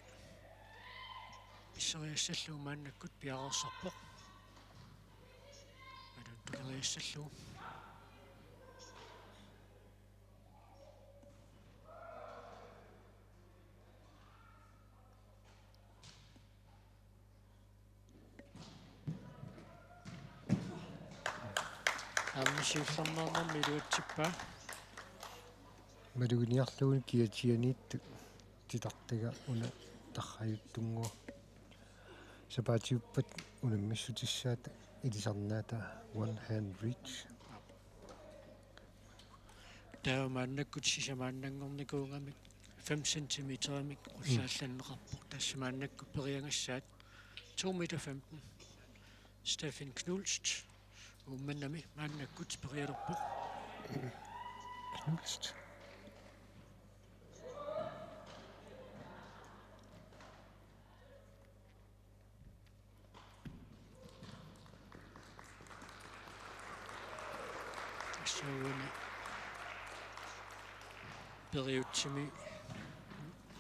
иссериассаллуу мааннаккут пиарерсарпоқ адуттукериассаллуу аммисиуллернернэрми илуатсиппаа малугиниарлугун киатианиитту титартага уна тарраюттунгуа сапаатиуппат унаммиссутиссаата илисарнаата one hand reach таамааннаккут сисамааннангорникуунгамик 5 сантиметрамик уллаалланнеқарпоқ тассамааннакку периангассаат 2 meter 15 Steffen Knulst умманнами мааннаккут периалерпоқ Knulst соуна периутсими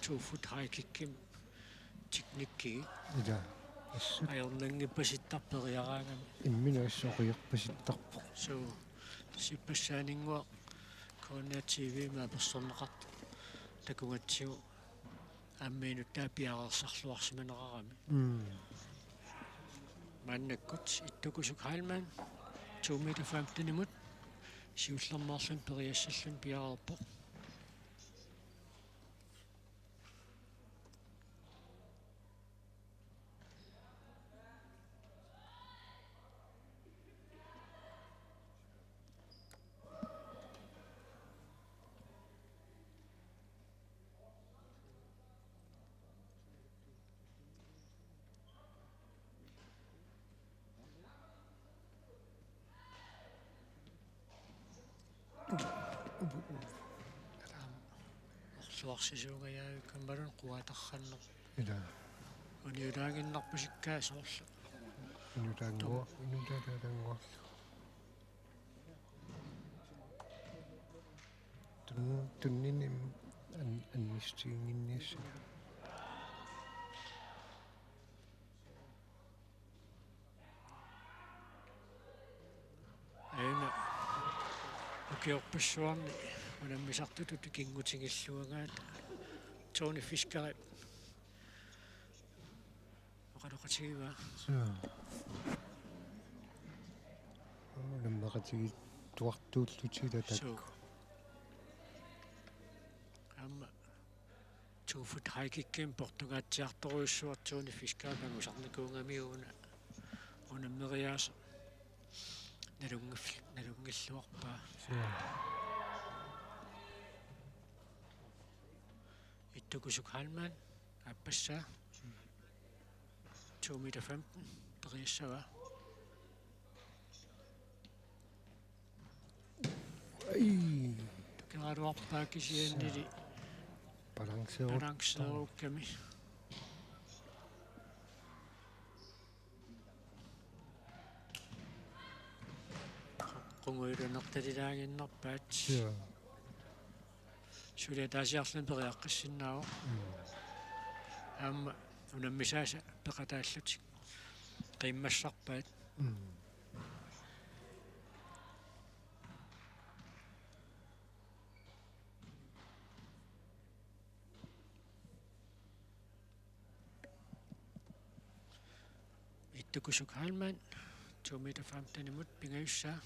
2 foot high kick teknikki ила ассут аернангиппаситтарпериараангами имминаассоқиерпаситтарпоқ so сиппассаанингуа координативи ма персорнеқарт такунгатсигу амминут таапиарерсарлуарсиманерарами маннаккут иттукусук хайлман 2 meter 15 имут сиуллермаарлун периассаллун пиарерпоқ орлуарсисуугаяа камбалун куатарханнер ила униулаагиннарпусиккаа соорлу инутаангуа тунниним аннистиингинниасса аина океорпассуарни унаммисартутут кингутингиллуагаат Tony Fiskari оқалоқатигива наммақатиги туартууллутила так амма 2 foot high kick португаатсиарторуйссуар Tony Fiskari нагусарникуунгамиуна унаммериааса налунгиллуарпаа ittukусук халман аппассаа 2 meter 15 периассава ай tukeraluarpaa kisiannili балансеруукками qunguilunnertalilaaginnarpaat сулиатаасиарлун периаққиссиннаава аама унаммисааса пеқатааллутик қиммассарпаат иттукусук халман 2 meter 15 имут пингаюссаа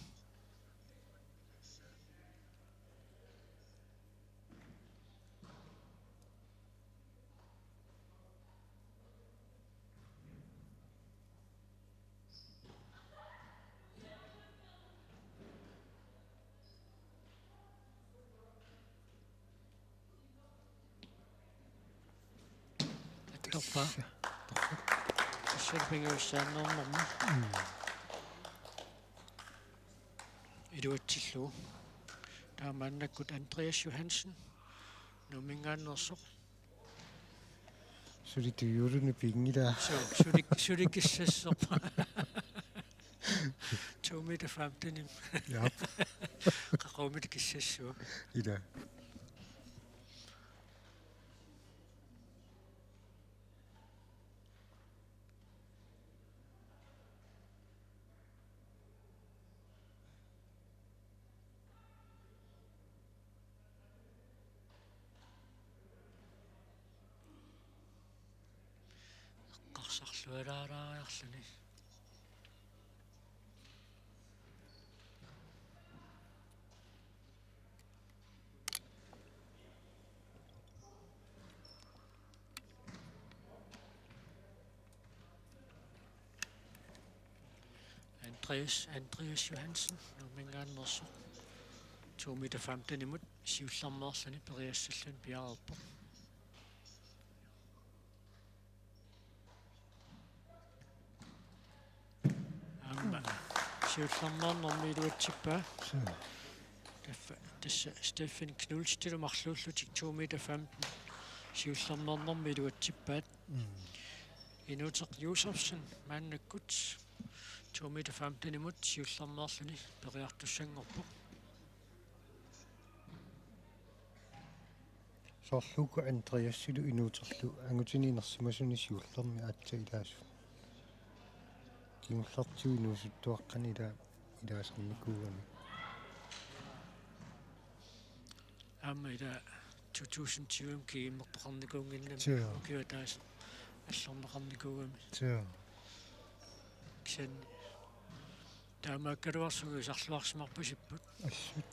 торпа сэрпингуссааннэрнэрму илуатсиллу таамааннаккут Andreas Johansen номингааннерсоқ сулитиуруни пингила суликкиссассерпа 2 meter 15 ja qaqaumitikkissassuа ила qarсарлуалаараариарлуни Andreas Johansen nummingaannerso 2 meter 15 imut siullarmaarlani periassallan piarerpo amma siullarmaarnermiiluatsippa tässä Stefan Knulstil marluullutik 2 meter 15 siullarmaarnermiiluatsippaat Inuteq Josefsen maannakkut 2 meter 15 imut siullarmaarlani periartussangorpo Sorluku Andreassilu inuuterlu angutiniinersimasuni siullermi aatsa ilaasu. Kiullartu inuusuttuaqqani ilaasarnikuugami. Amma ila 2020 kiimmertoqarnikuunginnam ukiwa taas аллорнеқарникуугами кisen таамааккалуарсугу сарлуарсимарпусиппут ассут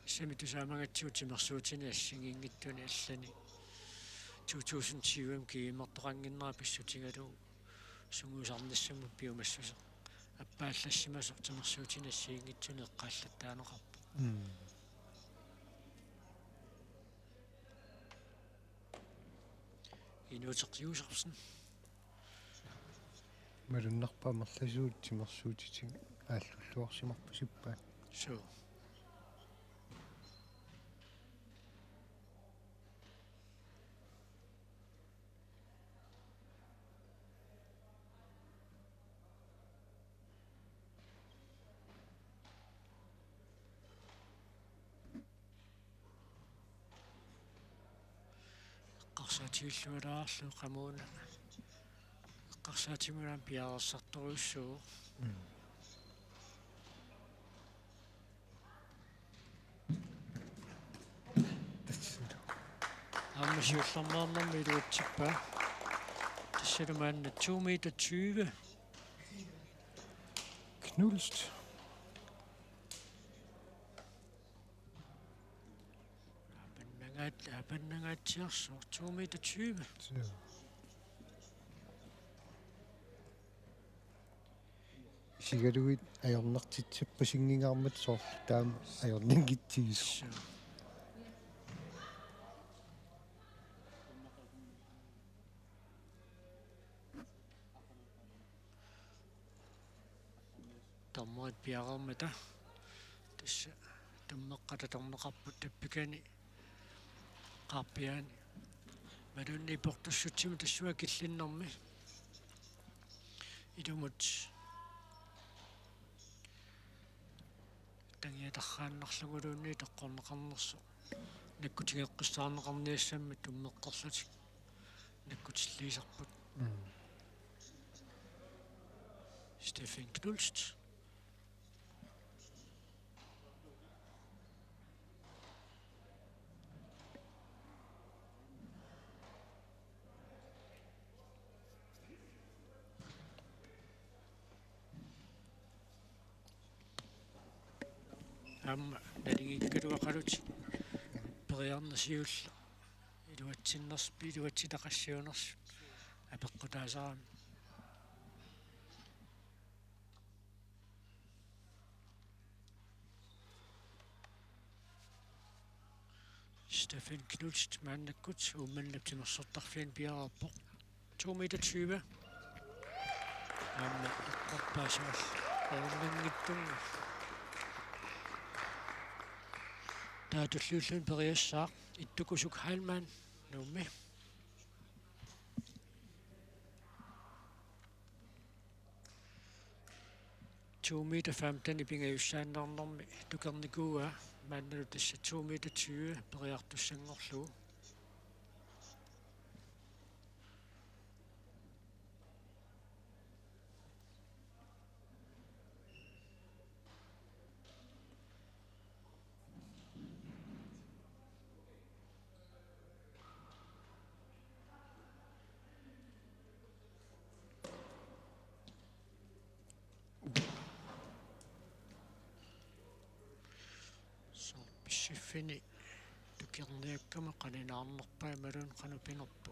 семитусаамагатсуутимерсуутини ассигингиттуни аллани 2020 кииммертоқангиннера писсутигалу сунгуусарниссаму пиумассусеқ аппааллассимасортимерсуутини ассигингитсуни эққааллаттаанеқарпу Inuteq Josefsen малуннарпаамерласуут тимерсуутитиг ааллуллуарсимарпусиппаат so qarsatiullualaarlu qamuuna qarsatimulaan piarersartoruussuu аммасиуллармаарнэрми илуатсиппаа тассалумаанна 2 meter 20 Knulst апаннагатсиарсоо 2 meter 20 сигалуит аёрнартитсаппасингингаармат соорлу таама аёрнингитсигис таммаат пиарермата тасса таммеққата торнеқарпут таппикани qaarpiaani malunni portussutsimu tassua killinnermi ilumut tangiatarraannarluguluunni teqqorneqarnersu nakkutigeqqissaarneqarniassammi tummeqqorlutik nakkutilliisarput Stefan Knulst amma nalingikkaluaqaluti periarnasiulla iluatsinnerspi iluatsitaqassiunersut apeqqutaasarami Stefan Knulst maannakkut ummannaptimersortarfian piarerpoq 2 meter 20 amma eqqorpaasual ornangittunga таатуллууллун периассаа иттукусук хаалмаан нуумми 2 meter 15 ипингаюссааннарнэрми тукерникууа маанналу тасса 2 meter 20 периартуссангорлуу Schiffini tukirniakkama qaninaarnerpaa malun qanupinerpu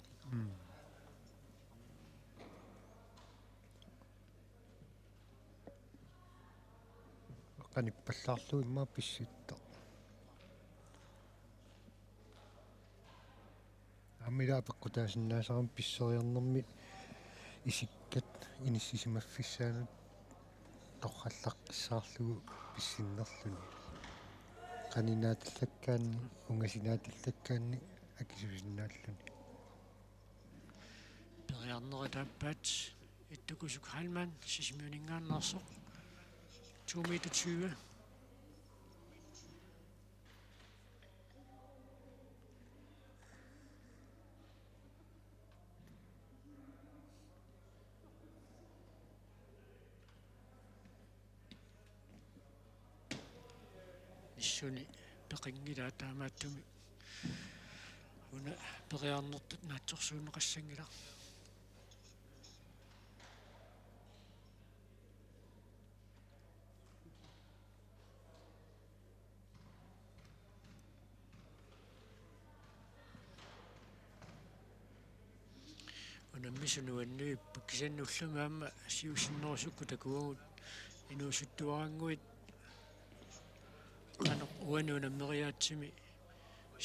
qanippallaarlu imma pissutta амила пеккутаасиннаасарам писсериарнэрми исиккат иниссисимаффиссаанут торраллаққиссаарлугу писсиннерлүни qaninaatillakkaanni ungasinaatillakkaanni akisусиннааллуни Periarneritappaat ittukusuk halman sismiuningaannarsoq 2 meter 20. Issuni peqingila taamaattumi una periarnertut naatsorsuunneqassangila unammissunuanni pakkisannullamaamma siussinnerusukku takuagut inuusuttuaranguit qano uanuunammeriaatsimi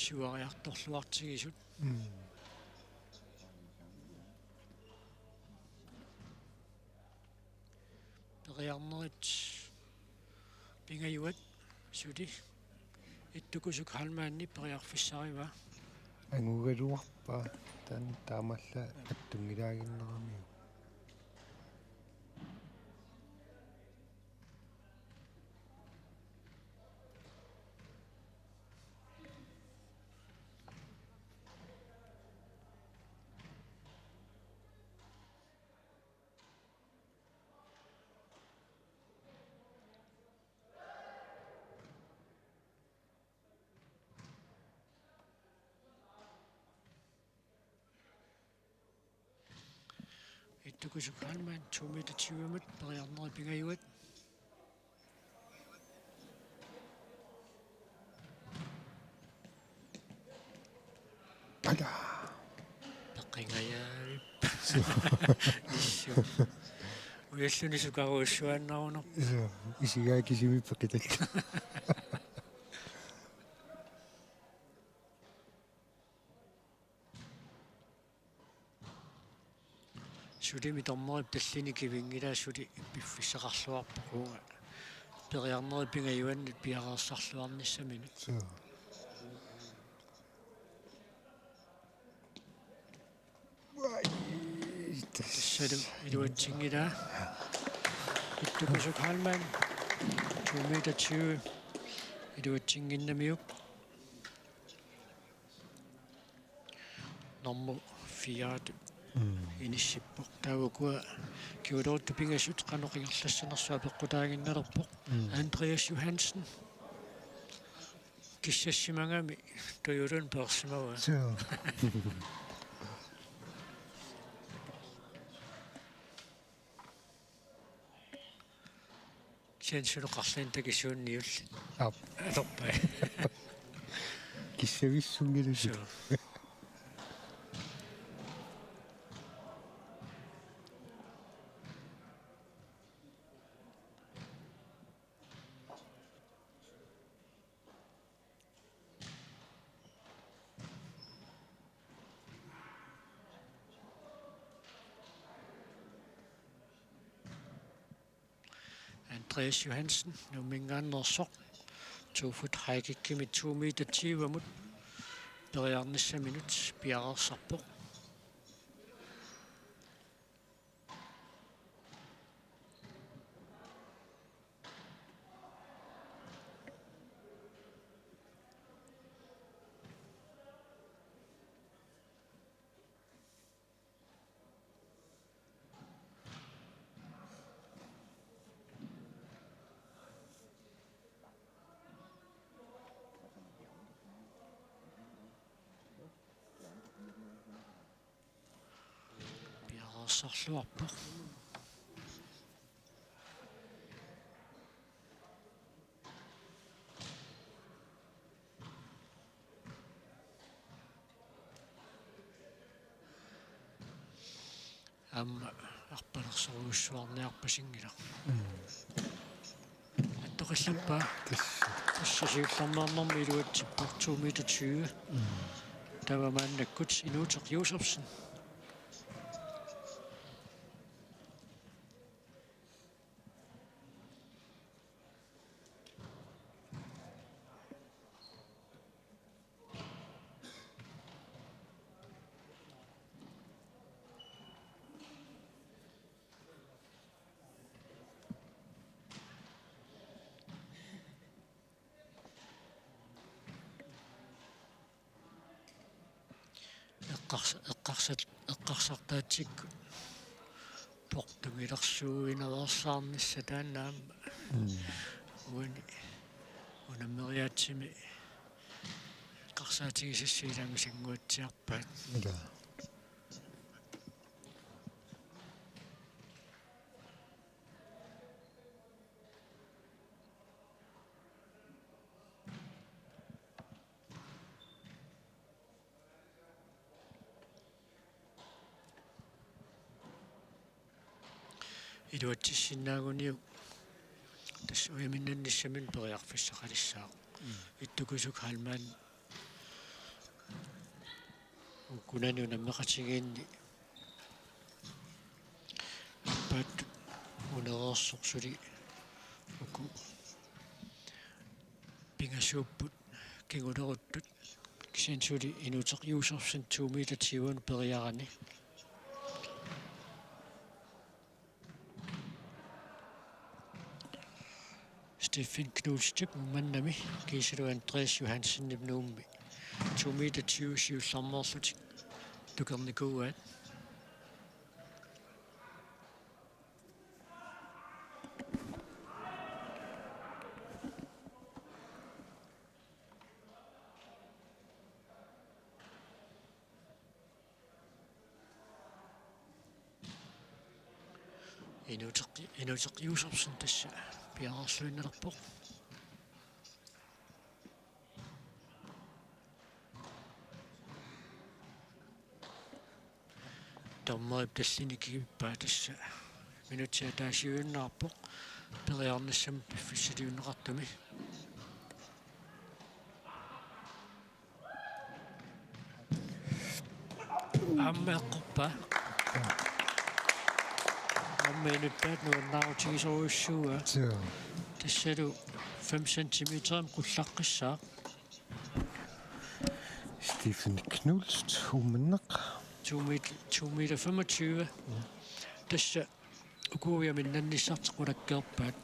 suariartorluartigisut periarnerit pingajuat suli ittukusuk halmaanni periarfissariva ангугалуарпа таан таамалла аттунгилаагиннерамиу ittukusuk halmaan 2 meter 20 periarneri pingajuat пала peqingajaavip nissu uяlluni sukaruussuannarunor исигаакисими пакиталла suli mitornerip tallini kivingila suli piffissaqarluarpuquunga periarneri pingajuannit piaqersarluarnissaminut tassalum iluatsingila ittukusuk halmaan 2 meter 20 iluatsinginnamiuk nummer 4 inissippoq taavukua kiulortu pingasut qanoqingerlassanersua peqqutaaginnalerpoq Andreas Johansen kissassimangami toyulun persimawa sensuneqarlin takissuunniulli ап alerpai киссависсунгилусу Andreas Johansen nummingaannersoq 2 foot haikikkimi 2 meter 20 mut periarnissaminut piaqersarpoq piaqersarluarpoq amma arpalerseruussuarniarpasingila attoq qillappa тассасиуллармаарнэрми илуатсиппар 2 meter 20 тавамааннаккут инуутеқ Юсерпсен эққарсартаатсикку португилерсууинерсаарнisса тааннаама уани унаммериаатсими эққарсаатигисассиилаами сангуатсиарпаат да илуатсиссинаагуниу тасс уяминнанниссамин периарфиссақалиссаақ иттукусук халмаан укунану наммеқатигиинни пат унерерсорсули уку пингасууппут кигулеруттут кисиансули инутеқ Юсерпсен 2 meter 20 периарани Stefan Knudstrup mannami kiisilu Andreas Johansen nibnuummi 2 meter 20 siullarmerlutik tukernikууaat инутеқ Юсерпсен тасса пиарерлуиннерпоқ таммаип тассиникигиппаа тасса минутсиа таасиуиннаарпоқ периарнассам пиффиссалиуннеқартуми аммеққорпа аммеинуттаат нуаннаарутигисоруйуссууа тассалу 5 cm qullarqissaa Stefan Knudst hummenneq 2 meter 25 tassa ukuuyaminannissartequlakkeerpaat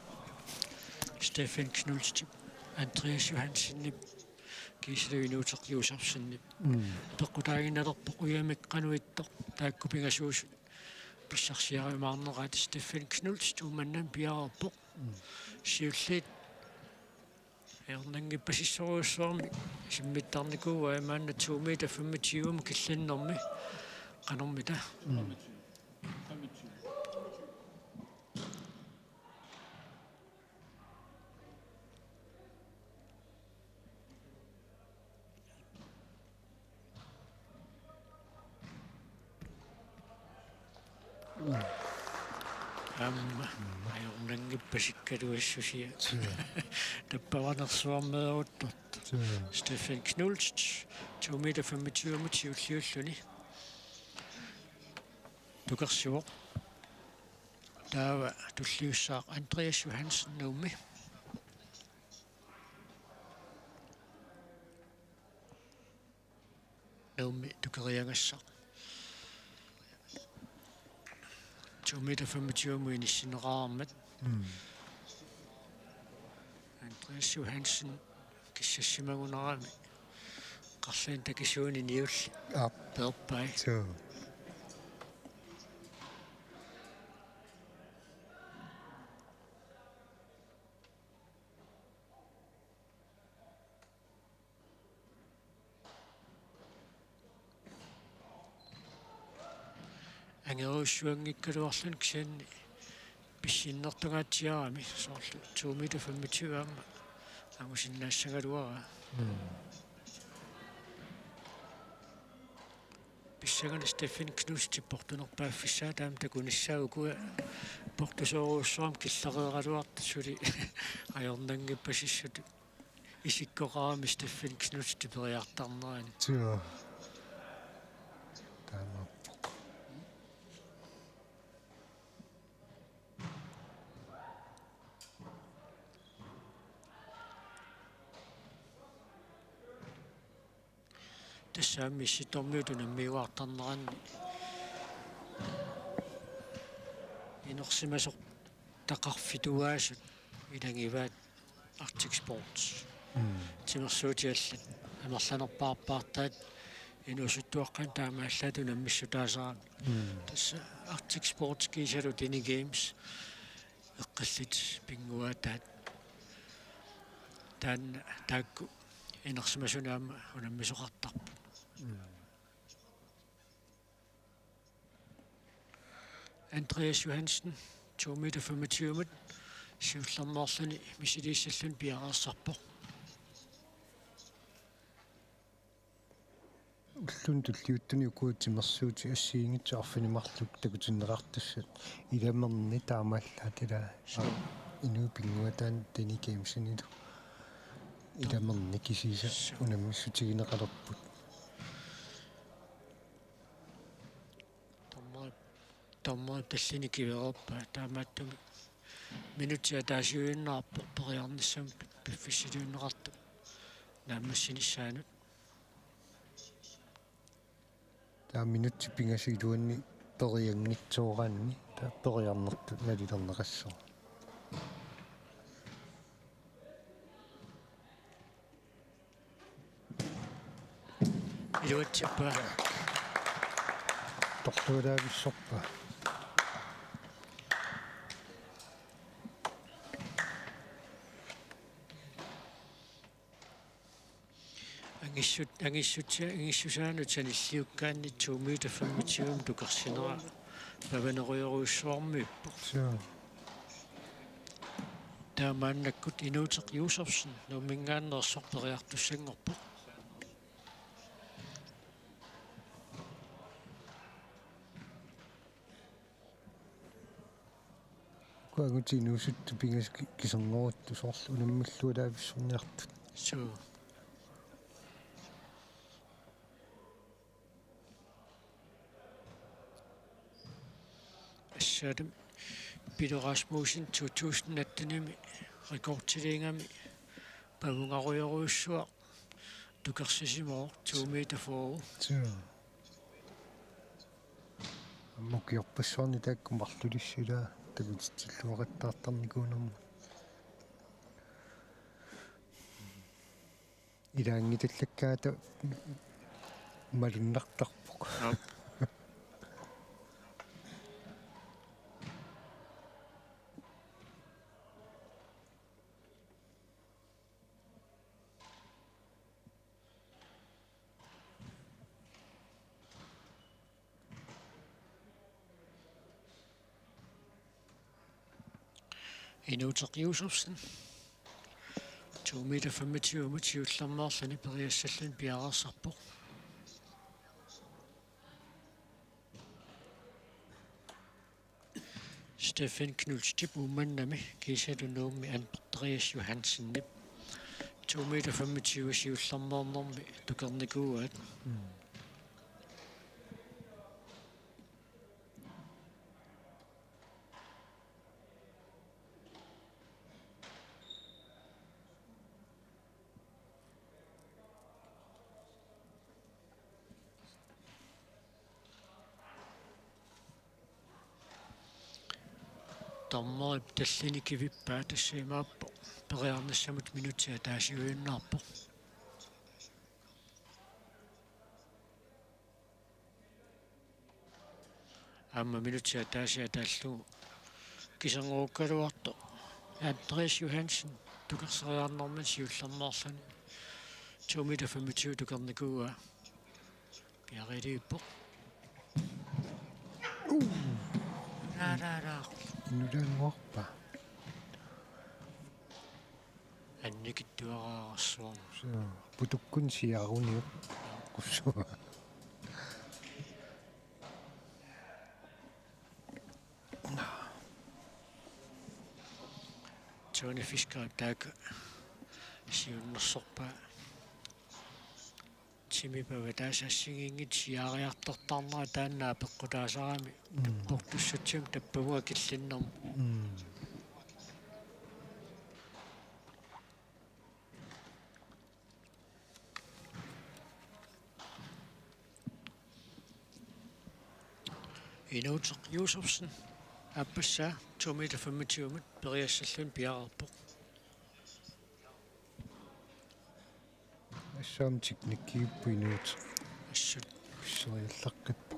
Stefan Knudst Andreas Johansen kiisiluinuuteq Juserpsennip peqqutaaginnalerpoq uyamekqanuittoq taakkupingasuus писсарсиаримаарнераат Stefan Knudst уманнам пиарерпоқ сиуллит ернангиппасиссоруйуссуарми симмиттарникууа маанна 2 meter 25 килланнэрми qanэрмита ajornangippasikkaluassусия таппаванерсуармеерутторт Stefan Knudst 2 meter 25 сиуллиуллуни тукерсуоқ таава туллиуссаақ Andreas Johansen нуумми тукериангассақ 2 meter 25 muinissinerаарmat Andreas Johansen киссассимагунерами qарлаан такисууни ниулли перпай ангерусsuangikkaluарлун кисаанни писсиннертугаатсиарами соорлу 2 meter 25 аама агусиннаассагалуара issagana Stephen Knusti portunerpaaffissaa taam takunissaaukua portusoruussuam killereeraluart suli ajornangippasissut isikkoqarami Stephen Knusti periartarnerani Tio. Tama. тассаами ситормиутуна миуартарнеранни инерсимасоқ тақарфитуаасут илангиваат Arctic Sports тимерсуутиаллат амерланерпаарпаартаат инусуттуаққан таамааллаатуна миссутаасарами тасса Arctic Sports кисалу тини games эққаллит пингуатаат таан таакку инерсимасунаама унаммисоқартарпу Andreas Johansen 2 meter 25 сиуллармоорлуни мисилииссаллун пиараарсарпо уллун туллиуттуни укуутимерсуути ассиингитсу арфинимарлук такутиннеқартассат иламерни таамааллаатила инуу пингуатаан тени геймсинилу иламерни кисиса унаммиссутигинеқалерпут тамма таллини кивероппа таамааттуми минутиа таасиуиннаарпо периарниссам пиффисилуиннеқарту нааммассиниссаанут таа минутти пингасилуанни периангитсооранни таа периарнерту налилернеқассоо илуатсиппа торлуалаависсорпа ангиссусаанут саниллиуккаанни 2 meter 25 тукерсинера паванеруйоруйссуармиуппо таамааннаккут инуутеқ юусерсен нумингааннерсор периартуссангорпо куагутинуусутту пингас кисернерутту соорлу унаммаллуалаависсорниартут суу ассаатам Peter Rasmussen 2018-ними рекордтилингами павунгаруйоруйссуа тукерсисимоо 2 meter 4 мукиорпассуарни тааккум марлулиссула такутитсиллуақаттаартарникуунэрму илаангиталлаккаата малуннартарпук инуутеқ юусерсен 2 meter 25 сиуллармаарлани периассаллун пиараарсарпо Stephen Knudstip уманнами кисалунуумми Andreas Johansenнип 2 meter 25 сиуллармаарнэрми тукерникууаат таммаа таллини кивиппаа тассимааппо периарнассамут минутиа таасиуиннаарпо амма минутиа таасиа тааллу кисангууккалуарто Andreas Johansen тукерсериарнэрман сиуллармаарлани 2 meter 25 тукерникууа пиарилииппо раа нудаангорпа анникиттуараарсуарма путуккун сиаруниу куссуа suani fiska taaka siunnersorpaa timipa taasassigingit siaariartortarnera taannaa peqqutaasarami portussutsium tappavuga killinnermu Inuuteq Josefsen appassaa 2 meter 25 periassallun piararpoq ассаам техниккиуппу инуут assut иссериаллаққиппу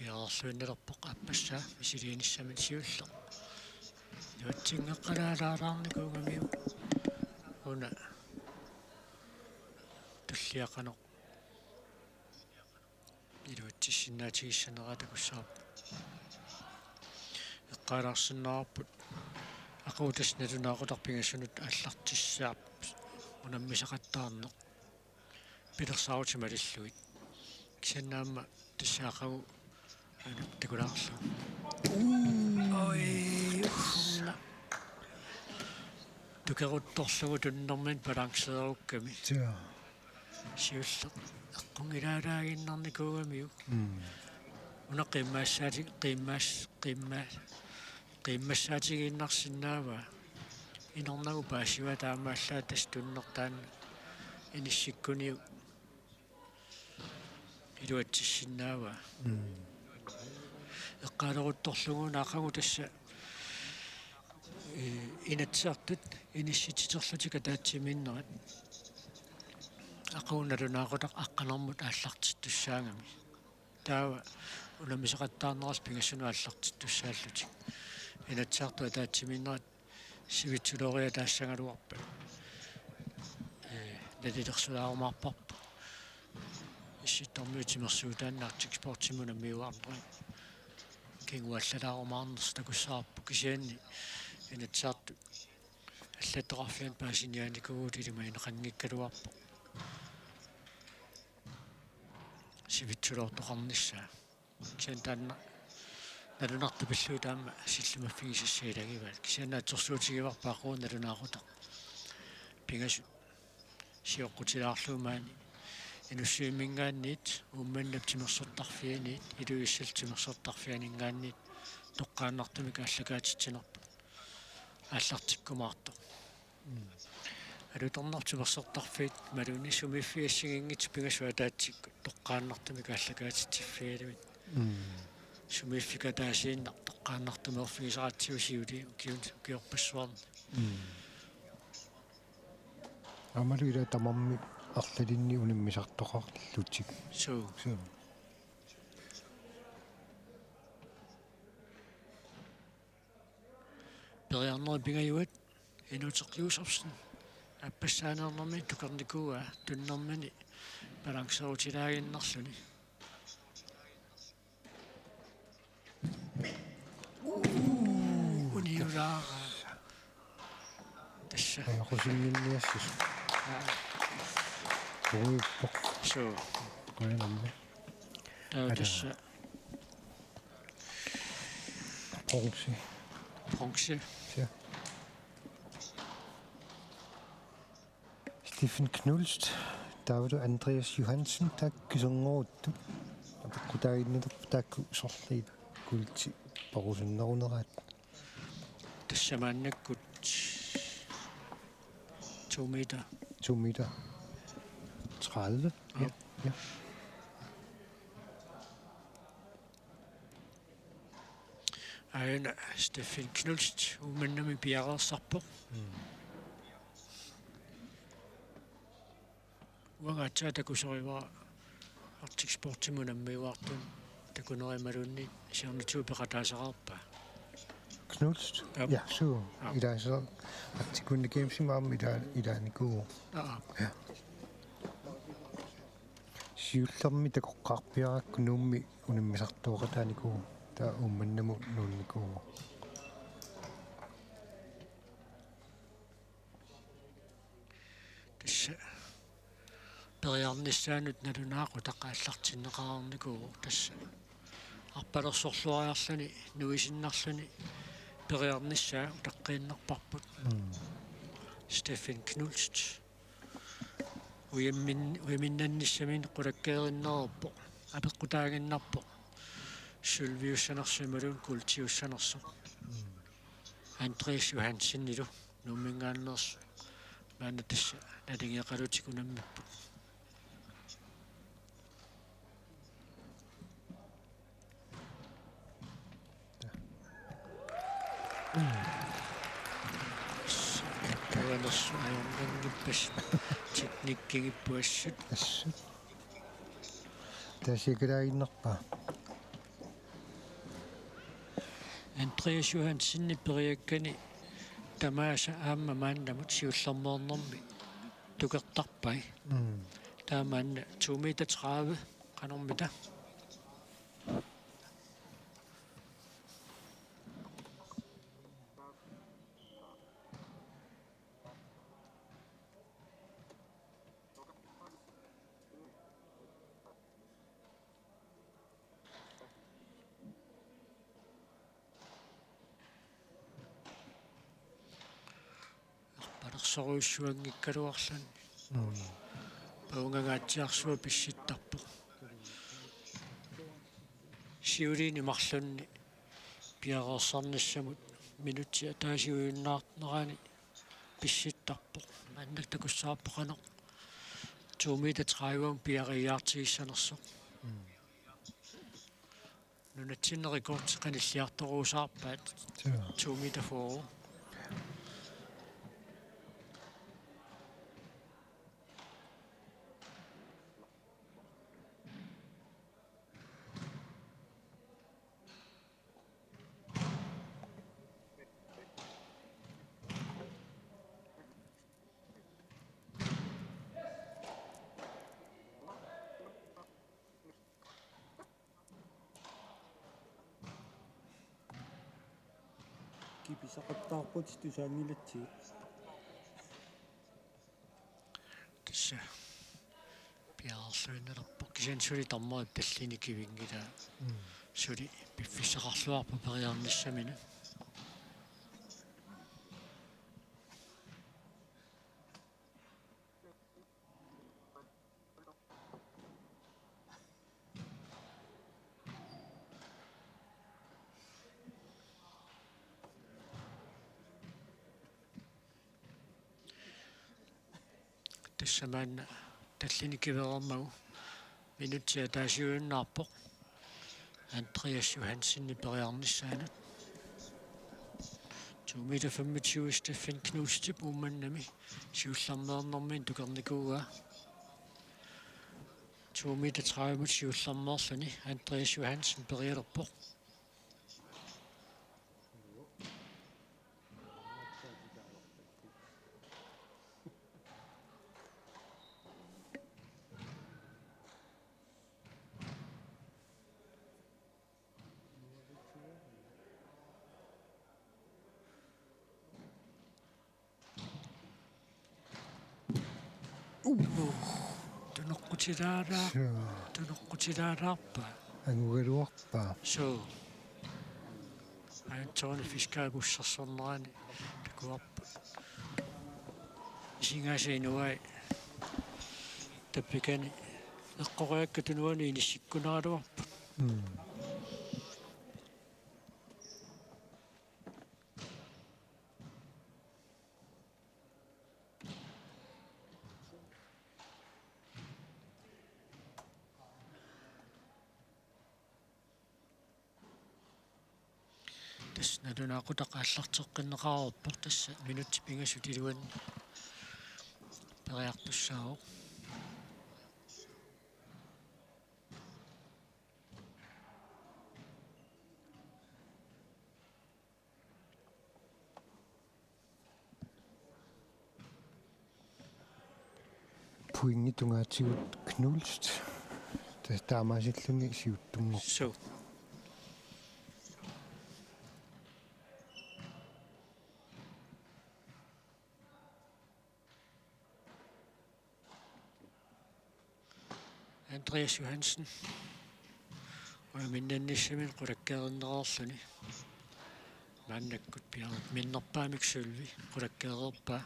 piararluinnerpoq appassaa misiliinissamin siulleq nuatsingeqqalaalaalaarnikuungamiu una tulliaqanoq iluutсиссиннаатигиссанерата эққалаарсиннаарпут aquutas nalunaaqutарпигассунут аллартиссаап унаммисақаттаарнеқ пилерсаарутималиллуит кисаннаама тассаақагу такулаарлу ой тукерутторлугу туннэрмин балансеерукками тиа сиуллеқ эққунгилaalаагиннарникуугамиу уна қиммассаатигииннарсинаава инорнагу паасива таамааллаа тас туннертаанна иниссиккуниу илуатсиссинаава эққалерутторлугу наақагу тасса инатсаартут иниссититерлутика таатсимииннерат aquunalunaaqutaq aqqanermut ааллартиттуссаангами таава унамисеқаттаарнерас пингассуну ааллартиттуссааллутик инатсаартуа таатсимииннерат сивитсулориа таассангалуарпа налилерсулаарумаарпарпа исситтормиутимерсуутааннаартик спортсимуна миуарнера кингуаллалаарумаарнерс такуссаарпу кисианни инатсаарту аллатеқарфиан паасиниааникугуут илима инеқангиккалуарпа сивитсулоортоқарнissaa кисиан таанна налунарту пиллуутаама силлимаффигисассаилагиваат кисианнаатсорсуутигиварпа aquun налунаақутақ пингасу сиоққутилаарлуумаани инуссуимингаанниит уумманнаптимерсортарфианиит илуиссалтимерсортарфианингаанниит тоққааннартумик ааллагаатитсинерпа ааллартиккумаарто алуторнартимерсортарфиит малуни сумиффиассигингит пигасуа таатсикку тоққааннартумик ааллагаатитсиффиалуит сумиффика таасиинна тоққааннартумерфигисаратсиусиули киорпассуарна амалуила тамарми арлалинни униммисартоқарлутик суу периарнери пигаюат инуутеқ Josefsen аппассаанернэрми тукерникуа туннэрмани балансерутилаагиннарлуни униулаара тасса қусингинниассис уиппоқ суу коянамме тасса Bronze. Ja. Steffen Knulst, David Andreas Johansen, tak kisongoottu. Apekutainnerp taakku sorliit kulti parusinneruneraat. Tassamaannakkut 2 meter. 2 meter. 30. Ja. Ja. Aina Steffen Knulst umannami piarersarpoq wagaatsaa takusoriva Arctic Sportimunammiuartun takunerimalunni siarnituupeqataasaqarpa. Knudst? Ja, så. I dag så. At det kunne gennem sig meget i dag en god. Ja. Siullermi takoqqarpiara kunummi unimmisartuoqataaniku taa ummannamu nuunniku. Tassa periarnissaanut nalunaaqu taqaallartinneqararniku tassa arpalersorluariarlani nuisinnarlani periarnissaa taqqinnerparput Stefan Knudst uyaminnannissamin qulakkeerinnererpo apeqqutaaginnarpo Sylviussanersimalun kultiussanerso Andreas Johansen nummingaannersu maana tassa nalingeqalutikunammipput Tawanersu ajornangippas teknikkigippuassut Assut. Taasikalaaginnerpa. Andreas Johansen periakkani tamaasa aamma maannamut siullermeernermi tukertarpai taamaanna 2 meter 30 qanormita Palersoruussuangikkaluarlan paungangaatsiarsua pissittarpo siuliini marlunni piareersarnissamut minutia taasiuinnaarnerani pissittarpo annak takussaarpoqanoq 2 meter 30 piariaartigissanerso nunatsinnerikort qanilliartoruusaarpaat 2 meter 4 Kipisaqattaarput tusaangilatsiit tassa piaarluinnerpo kisan suli tarmari tallini kivingila suli piffissaqarluarpa periarnissamina тассамаанна таллини киверермагу минутсиа таасиуиннаарпоқ Andreas Johansen periarnissaanut 2 meter 25 Stefan Knudst ummannami siullarmeernermiin tukernikuuga 2 meter 30 siullarmeerlani Andreas Johansen perialerpoq tunoqqutilaaraarpa Angugaluarpa. so aantsooni fiskaagussarsornerani takuarpa isingaasainuai tappikani eqqoriakka tunuani inissikkuneraluarpa nalunaaqutaqaallarteqqinneqarorpoq tassa minutti pingasutiluanni periartussaao puingitungaatigut Knulst taamaasillungi siuttungo So. Andreas Johansen. Og minnannissamin qulakkeerinnerarluni. Maannakkut piarat minnerpaamik sylvi qulakkeererpaa.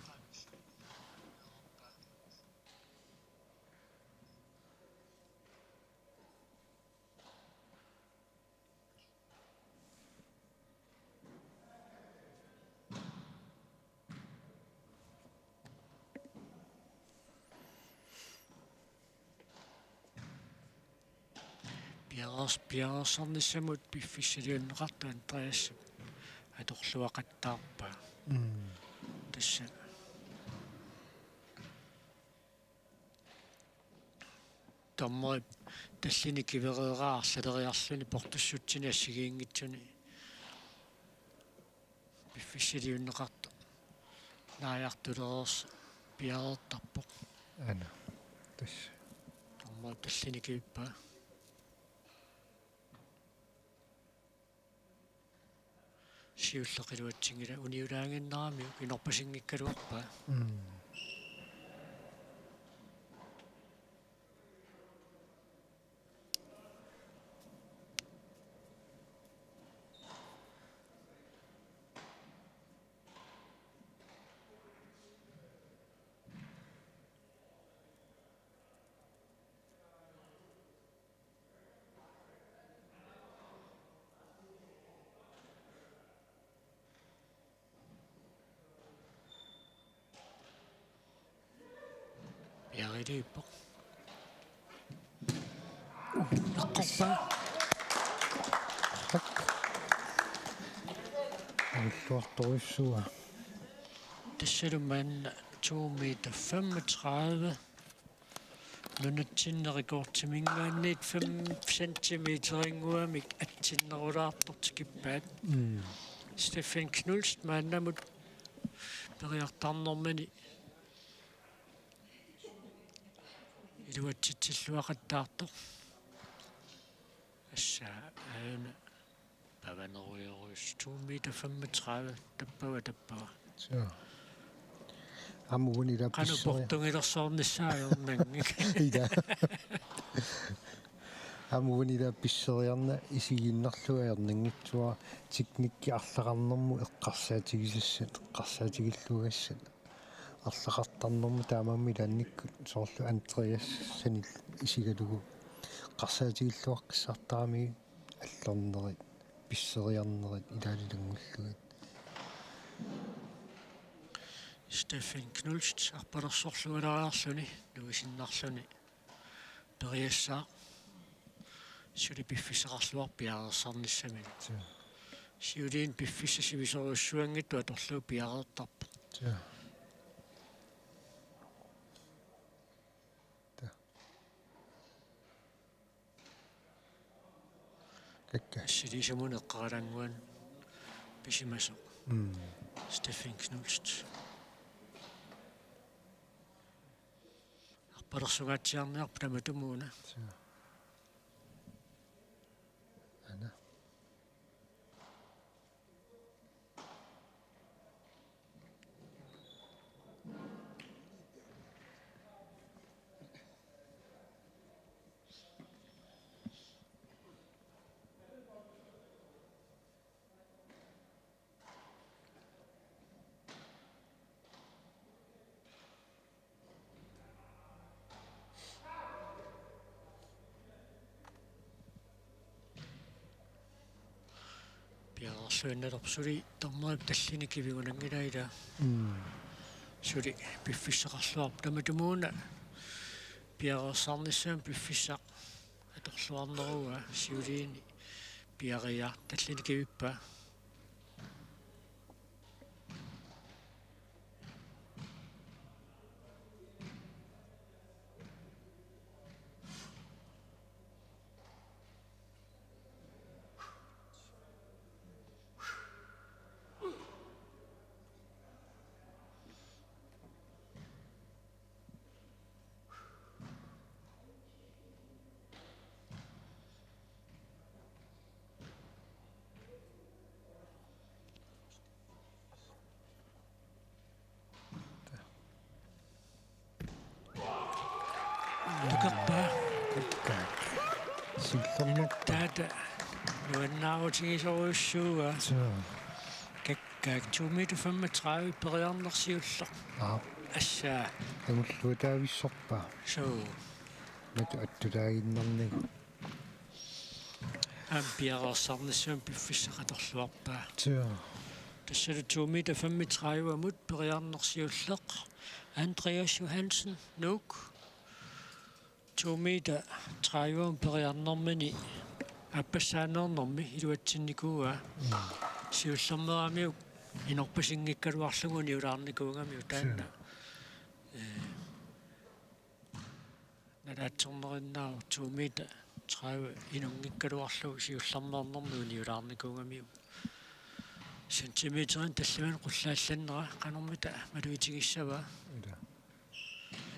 Piarasarnissamut piffissaliunneqartu Andreas atorluaqattaarpaa. Tassa tammoi tallini kivereeraarsaleriarluni portussutsini assigiingitsuni piffissaliunneqartu naajartulereers piareertarpoq ana tassa tammoi tallini kivippaa. Siullaqiluatsingila uniulaanginnerami inorpasingikkaluarpaa. Piariippoq. Eqqorpaa. alluartorussua Tassalumaanna 2 meter 35. Nunatsinnerikoortimingaanniit 5 centimeteringuamik atsinnerulaartortikippaat. Stefan Knulst maannamut periartarnermani iluatsitsilluaqattaartoq. Assa aana pavaneruiorus 2 meter 35 tappava. så amuvuni der Qanu portungilersoornissaajornangi. ida amuvuni der pisseriarna isiginnerluajarningitsua teknikki арлақарнэрму эққарсаатигисассат эққарсаатигиллугассат арлақартарнэрму таамаамми лаанниккут соорлу Андреас санил исигалугу қарсаатигиллуаққиссартарами аллернерит писсериарнерит илаалилангуллугит Stefan Knulst arpalersorlugalariarluni nuisinnarluni periassaa suli piffisaqarluar piarersarnissamini siuliin piffissasivisoruussuangittu atorluu piareertarpu ja kakka silisamun eqqaralanguan pisimaso Stefan Knulst arpalersugaatiarniarpu tamatumuuna ana piarersluannalerpsuli tarmarip tallini kivigunangilaila suli piffissaqarluarpu tamatumuuna piarersarnissaam piffissaq atorluarneruga siuliini piariaa tallini kivippaa meter. Nu er den afting så udsøger. Så. Kan 2 meter 35 bredere siger. Ja. Altså. Det må du da vi soppa. Så. Men det der i den Han bliver sådan som befisker der slappa. Så. Det sætter 2 meter 35 mod bredere siger. Andreas Johansen nok. 2 meter 30 bredere meni. Appasaner nommi iluatsinnikua. Siullermeraamiu inorpasingikkaluarlugun iulaarnikuungamiu taanna. Nalaatsornerinnaaru 2 meter 30 inungikkaluarlugu siullermernernuun iulaarnikuungamiu. Sentimeterin talliman qullaallanera qanormita maluitigissava.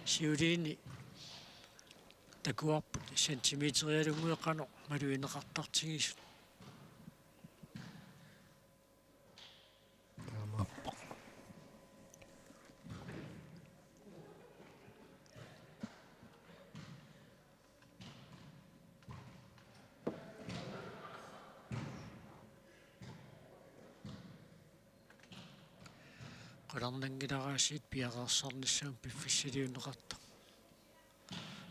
Siuliini takuarput sentimeterialungueqano maluineqartartigisut. Qalarnangilaraasit piaqarsarnissaam piffissaliuneqarta.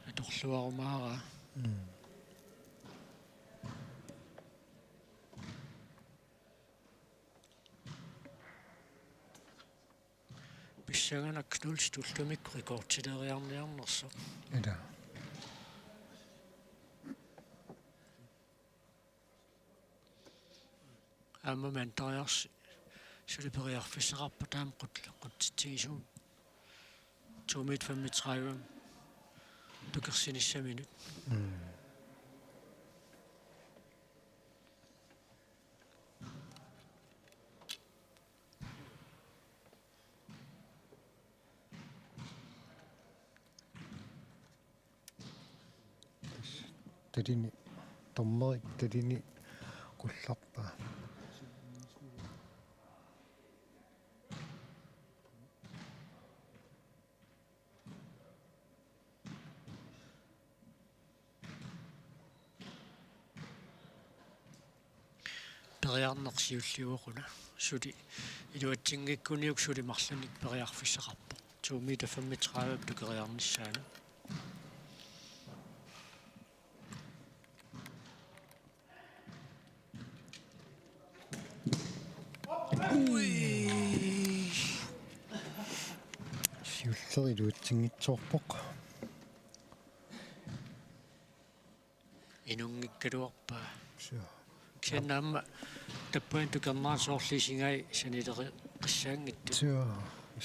Atorluarumaara. Pissangana knuls tullumik rekordtileriarniarnerso. Ida. Amma mentariarsi. Syliperiarfisserappa taam quttitigisum. 2 meter 35. Tukersinissaminut. Tadini tommerik tadini qullarpa. Periarnersiulliuoquna suli iluatingikkuniuk suli marlanik periarfisserappa 2 meter 35 tukeriarnissaana. Ui. Siulleri iluatingitsoorpoq. Inungikkaluarpa. Så. Kennaamma tappuin tukernaarsoorlisingai sanileri qissaangittu. Så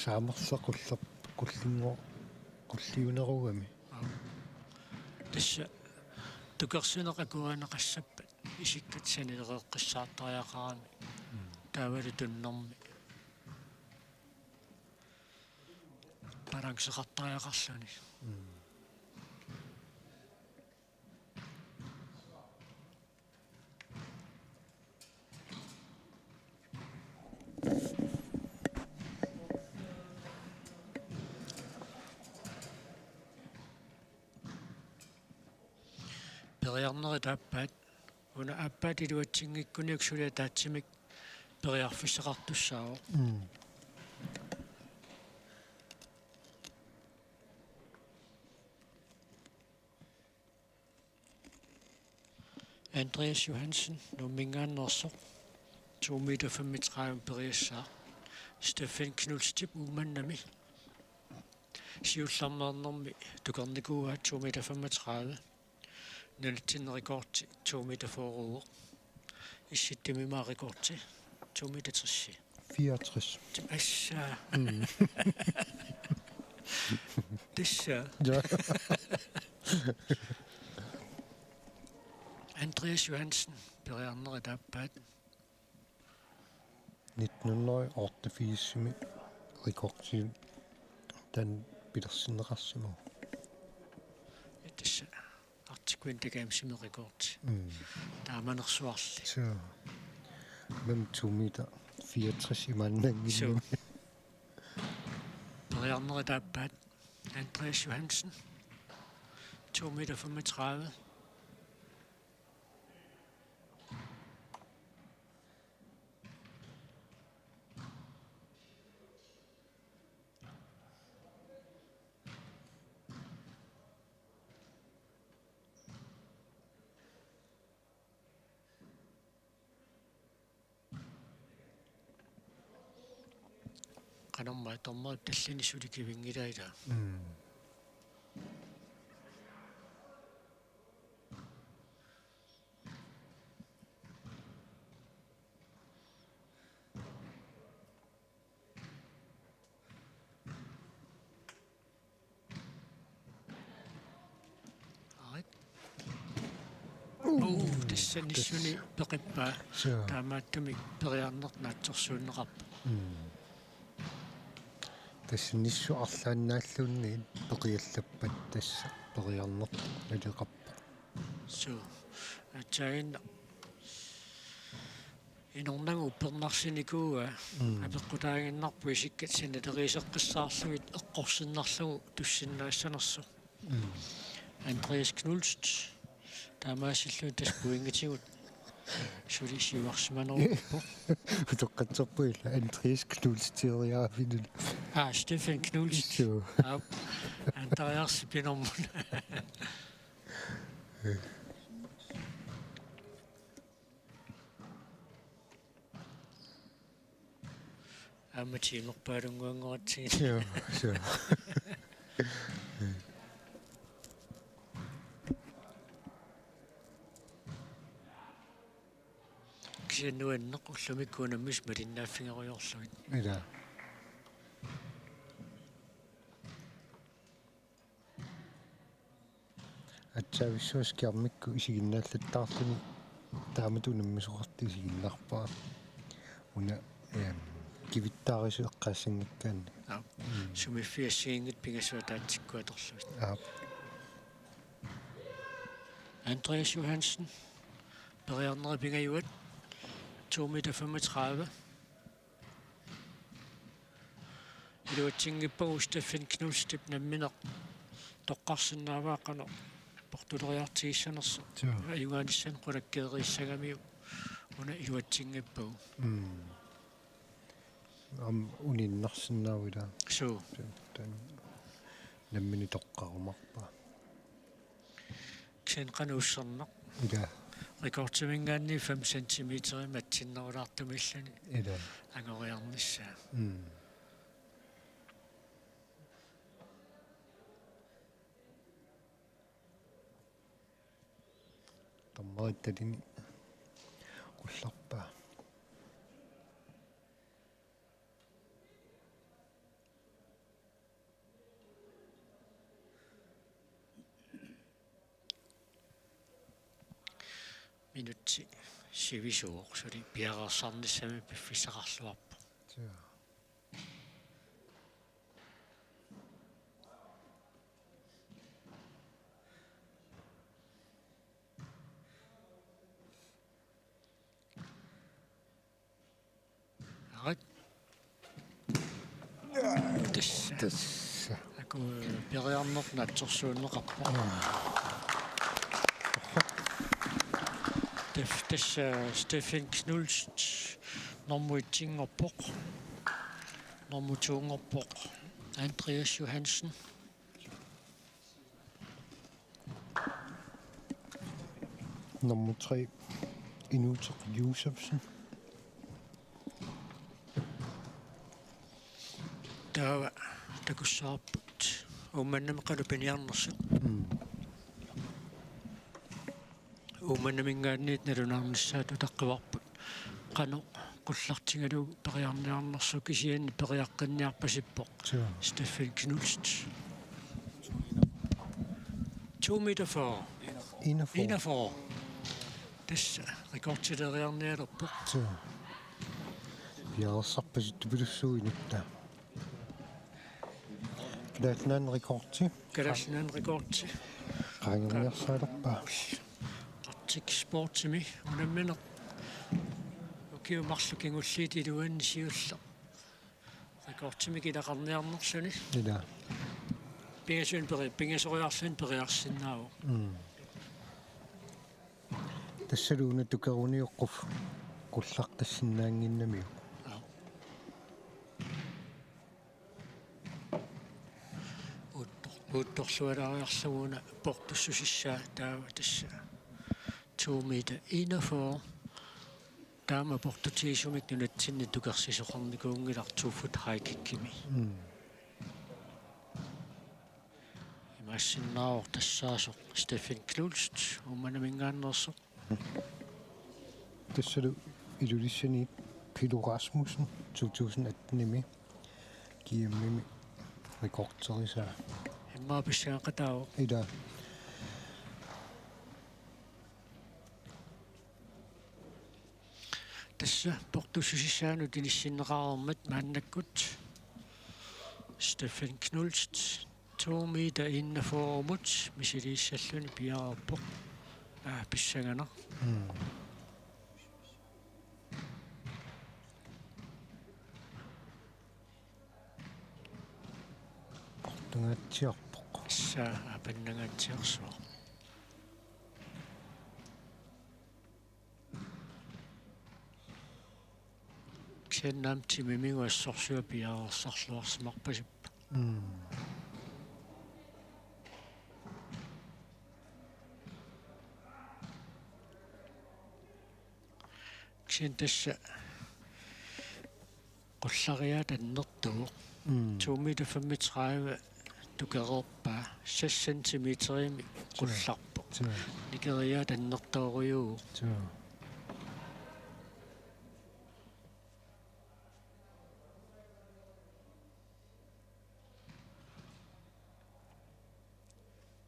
saamersequllerp qullingo qulliunerugami. Tassa tukersineqakuaneqassappat isikkat sanilereqqissaartariaqarami. Taavali tunnermi. Parangseqartariaqarluni. Periarnerit appaat una appaat iluatingikkuniuk sulia taatsimik periarfisseqartussaavo. Andreas Johansen nummingaannersoq 2 meter 35 periassaaq. Stefan Knudstip umannami. Siullermernermi tukernikua 2 meter 35. Naltinnerekorti 2 meter foruger. Issittimima rekorti 2 meter 30. 64. Assa. Dessa. Ja. Andreas Johansen periarnerit appaat. 1988 rekordsi den pidersinneqarsimu. Dessa. Artikuintagamsimi rekorti. Taamanersuarli. Så. Hvem 2 meter 64 i manden. Så. Periarnerit appaat. Andreas Johansen 2 meter 35. qanarma torma tallini sulikivingilaitaa тассанissuni пеқиппаа таамааттамик периарнерт наатсорсууннеқарпу тассаниссу арлааннааллуунни пеқиаллаппат тасса периарнерт налеқарпу so атаин инорнагу пернарсиникууа апеққутаагиннарпу исиккат синатерисеққиссаарлугит эққорсиннарлугу туссиннаассанерсу Andreas Knudst таамаасиллу тас пуингатигут сулисиуарсиманеруппо утоққатсерпуила Andreas Knudst теориаавинул Stefan Knudst Andreas пинормун аматиинерпаалунгуангоратсиг so кисиннуаннеқуллумиккуунаммис малиннааффингеруйорлугит ила атсависсуаскиармикку исигиннааллаттаарлуни тааматунаммисоқарти исигиннарпаа уна кивиттаарису эққаассангаккаанни сумиффиассигингит пингасуатаатсиккуаторлугит Andreas Johansen Beriarnere pingayuat 2,35 meter. Iluatsingippagu Stefan Knudst nammineq toqqarsinnaavaaqano portuleriartigissanersu ayuganissan qulakkeeriissagamiu una iluatsingippagu uninnersinnaavila so nammini toqqarumarpa ksen qanuusserneq ila rekordtimingaanni 5 cm matsinnerulaartumillani ila angoriarnissaa таммаритталини улларпаа minutti sivisuuq suli piaqersarnissami piffissaqarluarpu tässä aku piariarnerp naatsorsuunneqarpu tässä Stefan Knudst normuitsingerpoq normutuungerpoq Andreas Johansen nummer 3 Inuit Josefsen takussaarput ummannami qalupiniarnersut umannamingaanniit nalunarnissaatu taqqivarput qano qullartingalu periarniarnersu kisianni periaqqinniarpasippoq Stefan Knudst 2 meter 41 tässä rekordtileriarnialerpoq piarsarpasittu pilussuinutta Kalatnan rekordti qaangerniarsaalerpaa artik sportsimi unammineq ukiumarlukingulliitiluanni siulla rekordtimi kilaqarniarnersuni ila pingasoriarlun periarsinnaavu tassaluuna tukaruniuqquf qullartassinnaanginnamiu uuttorlualariarluguuna portussusissaa taava tassa 2 meter 41 таама портутиисумик нунатсинни тукерсисоқарникуунгилартууффут хайкиккими имассиннаавор тассаасоқ Стефен Кнулст уманамингааннерсоқ тассалу илулиссани Пилу Расмуssen 2018-ими киэммими рекордтерисаа иммаа писсаақатаав ида тасса портусисисаану тиниссиннеқарермат мааннаккут Стефен Кнулст 2 meter indenformut мисилииссаллуни пиарерпоқ писсагана портунгатсиарпоқ са апаннагатсиарсуа ксеннам тимимигуассорсуа пиарерсарлуарсимарпасип ксен тасса qulлариат аннертуо 2 meter 35 тукерерпаа 6 сантиметрими qullarpo никериат аннертоориуу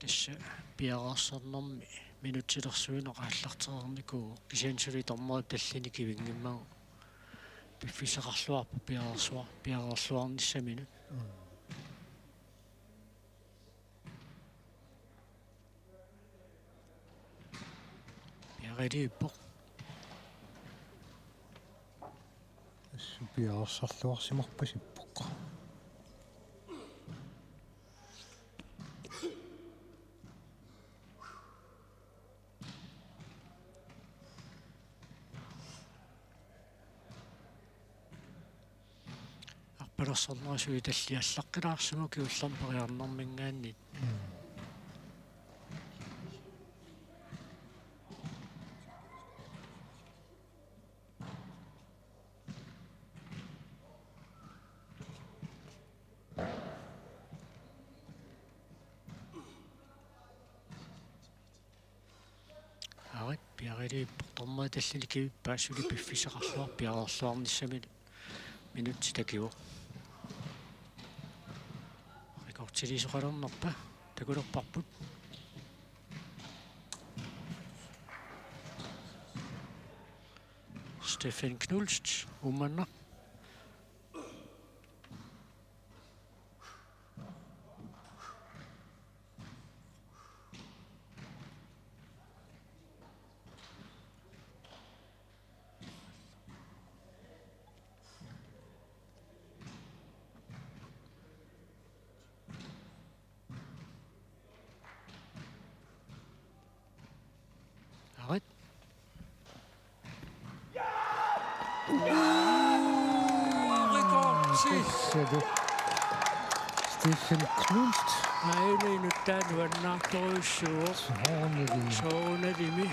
тасса пиарерсарнэрми минутсилерсуинеқааллартерерникуу кисиансули тормоо таллини кивингиммагу пиффисеқарлуарпу пиарерлуарниссамину пиарилииппо пиарерсарлуарсимарпасиппоқ палерсарнерасуи таллиаллаққилаарсиму киулларпариарнэрмингааннит арит пиарилииппо тормоо таллини кивиппаасули пиффисеқарлуар пиарерлуарниссамину минутти такиво рекордсилисоқалернерпа такулерпарпут Стефен Кнулст уманна арит Stefan Knuth. Aina nuttaan vannaartoruissuo soonalimi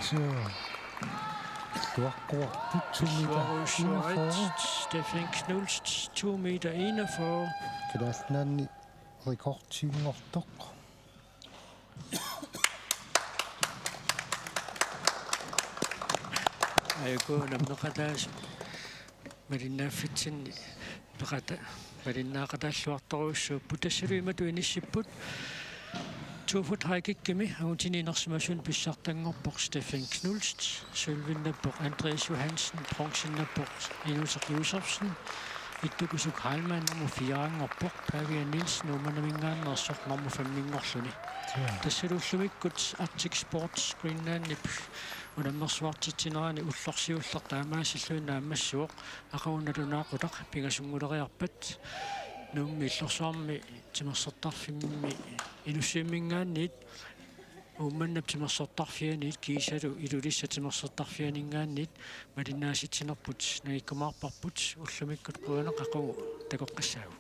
Stefan Knuth 2 meter 41 Kadasnanni rekordtiingortoq ayuko namneqataas malinnaafitsinni peqata malinnaaqataalluartoruissuuppu tassaluimatu inissipput tuufut haikikkimi agutiniinersimasun pissartangorpoq Stefan Knuth sylvinnappoq Andreas Johansen bronzinnappoq Inuseq Josefsen ittukusuk Heilmann nummer 4 Pavia Nielsen umanamingaannersoq nummer 5 tassaluullumikkut Arctic Sports Greenlandip унаммерсуартитсинерани уллорсиуллертаамаасиллуинаа аммассуоқ ақаунарунаақутақ пингасунгулериарпат нуумми иллорсуарми тимерсертарфимми илуссииммингаанниит уумманнап тимерсертарфианиит киисалу илулисса тимерсертарфианингаанниит малиннааситсинерпут нагиккумаарпарпут уллумиккут қуанеқ ақу такоққассаагу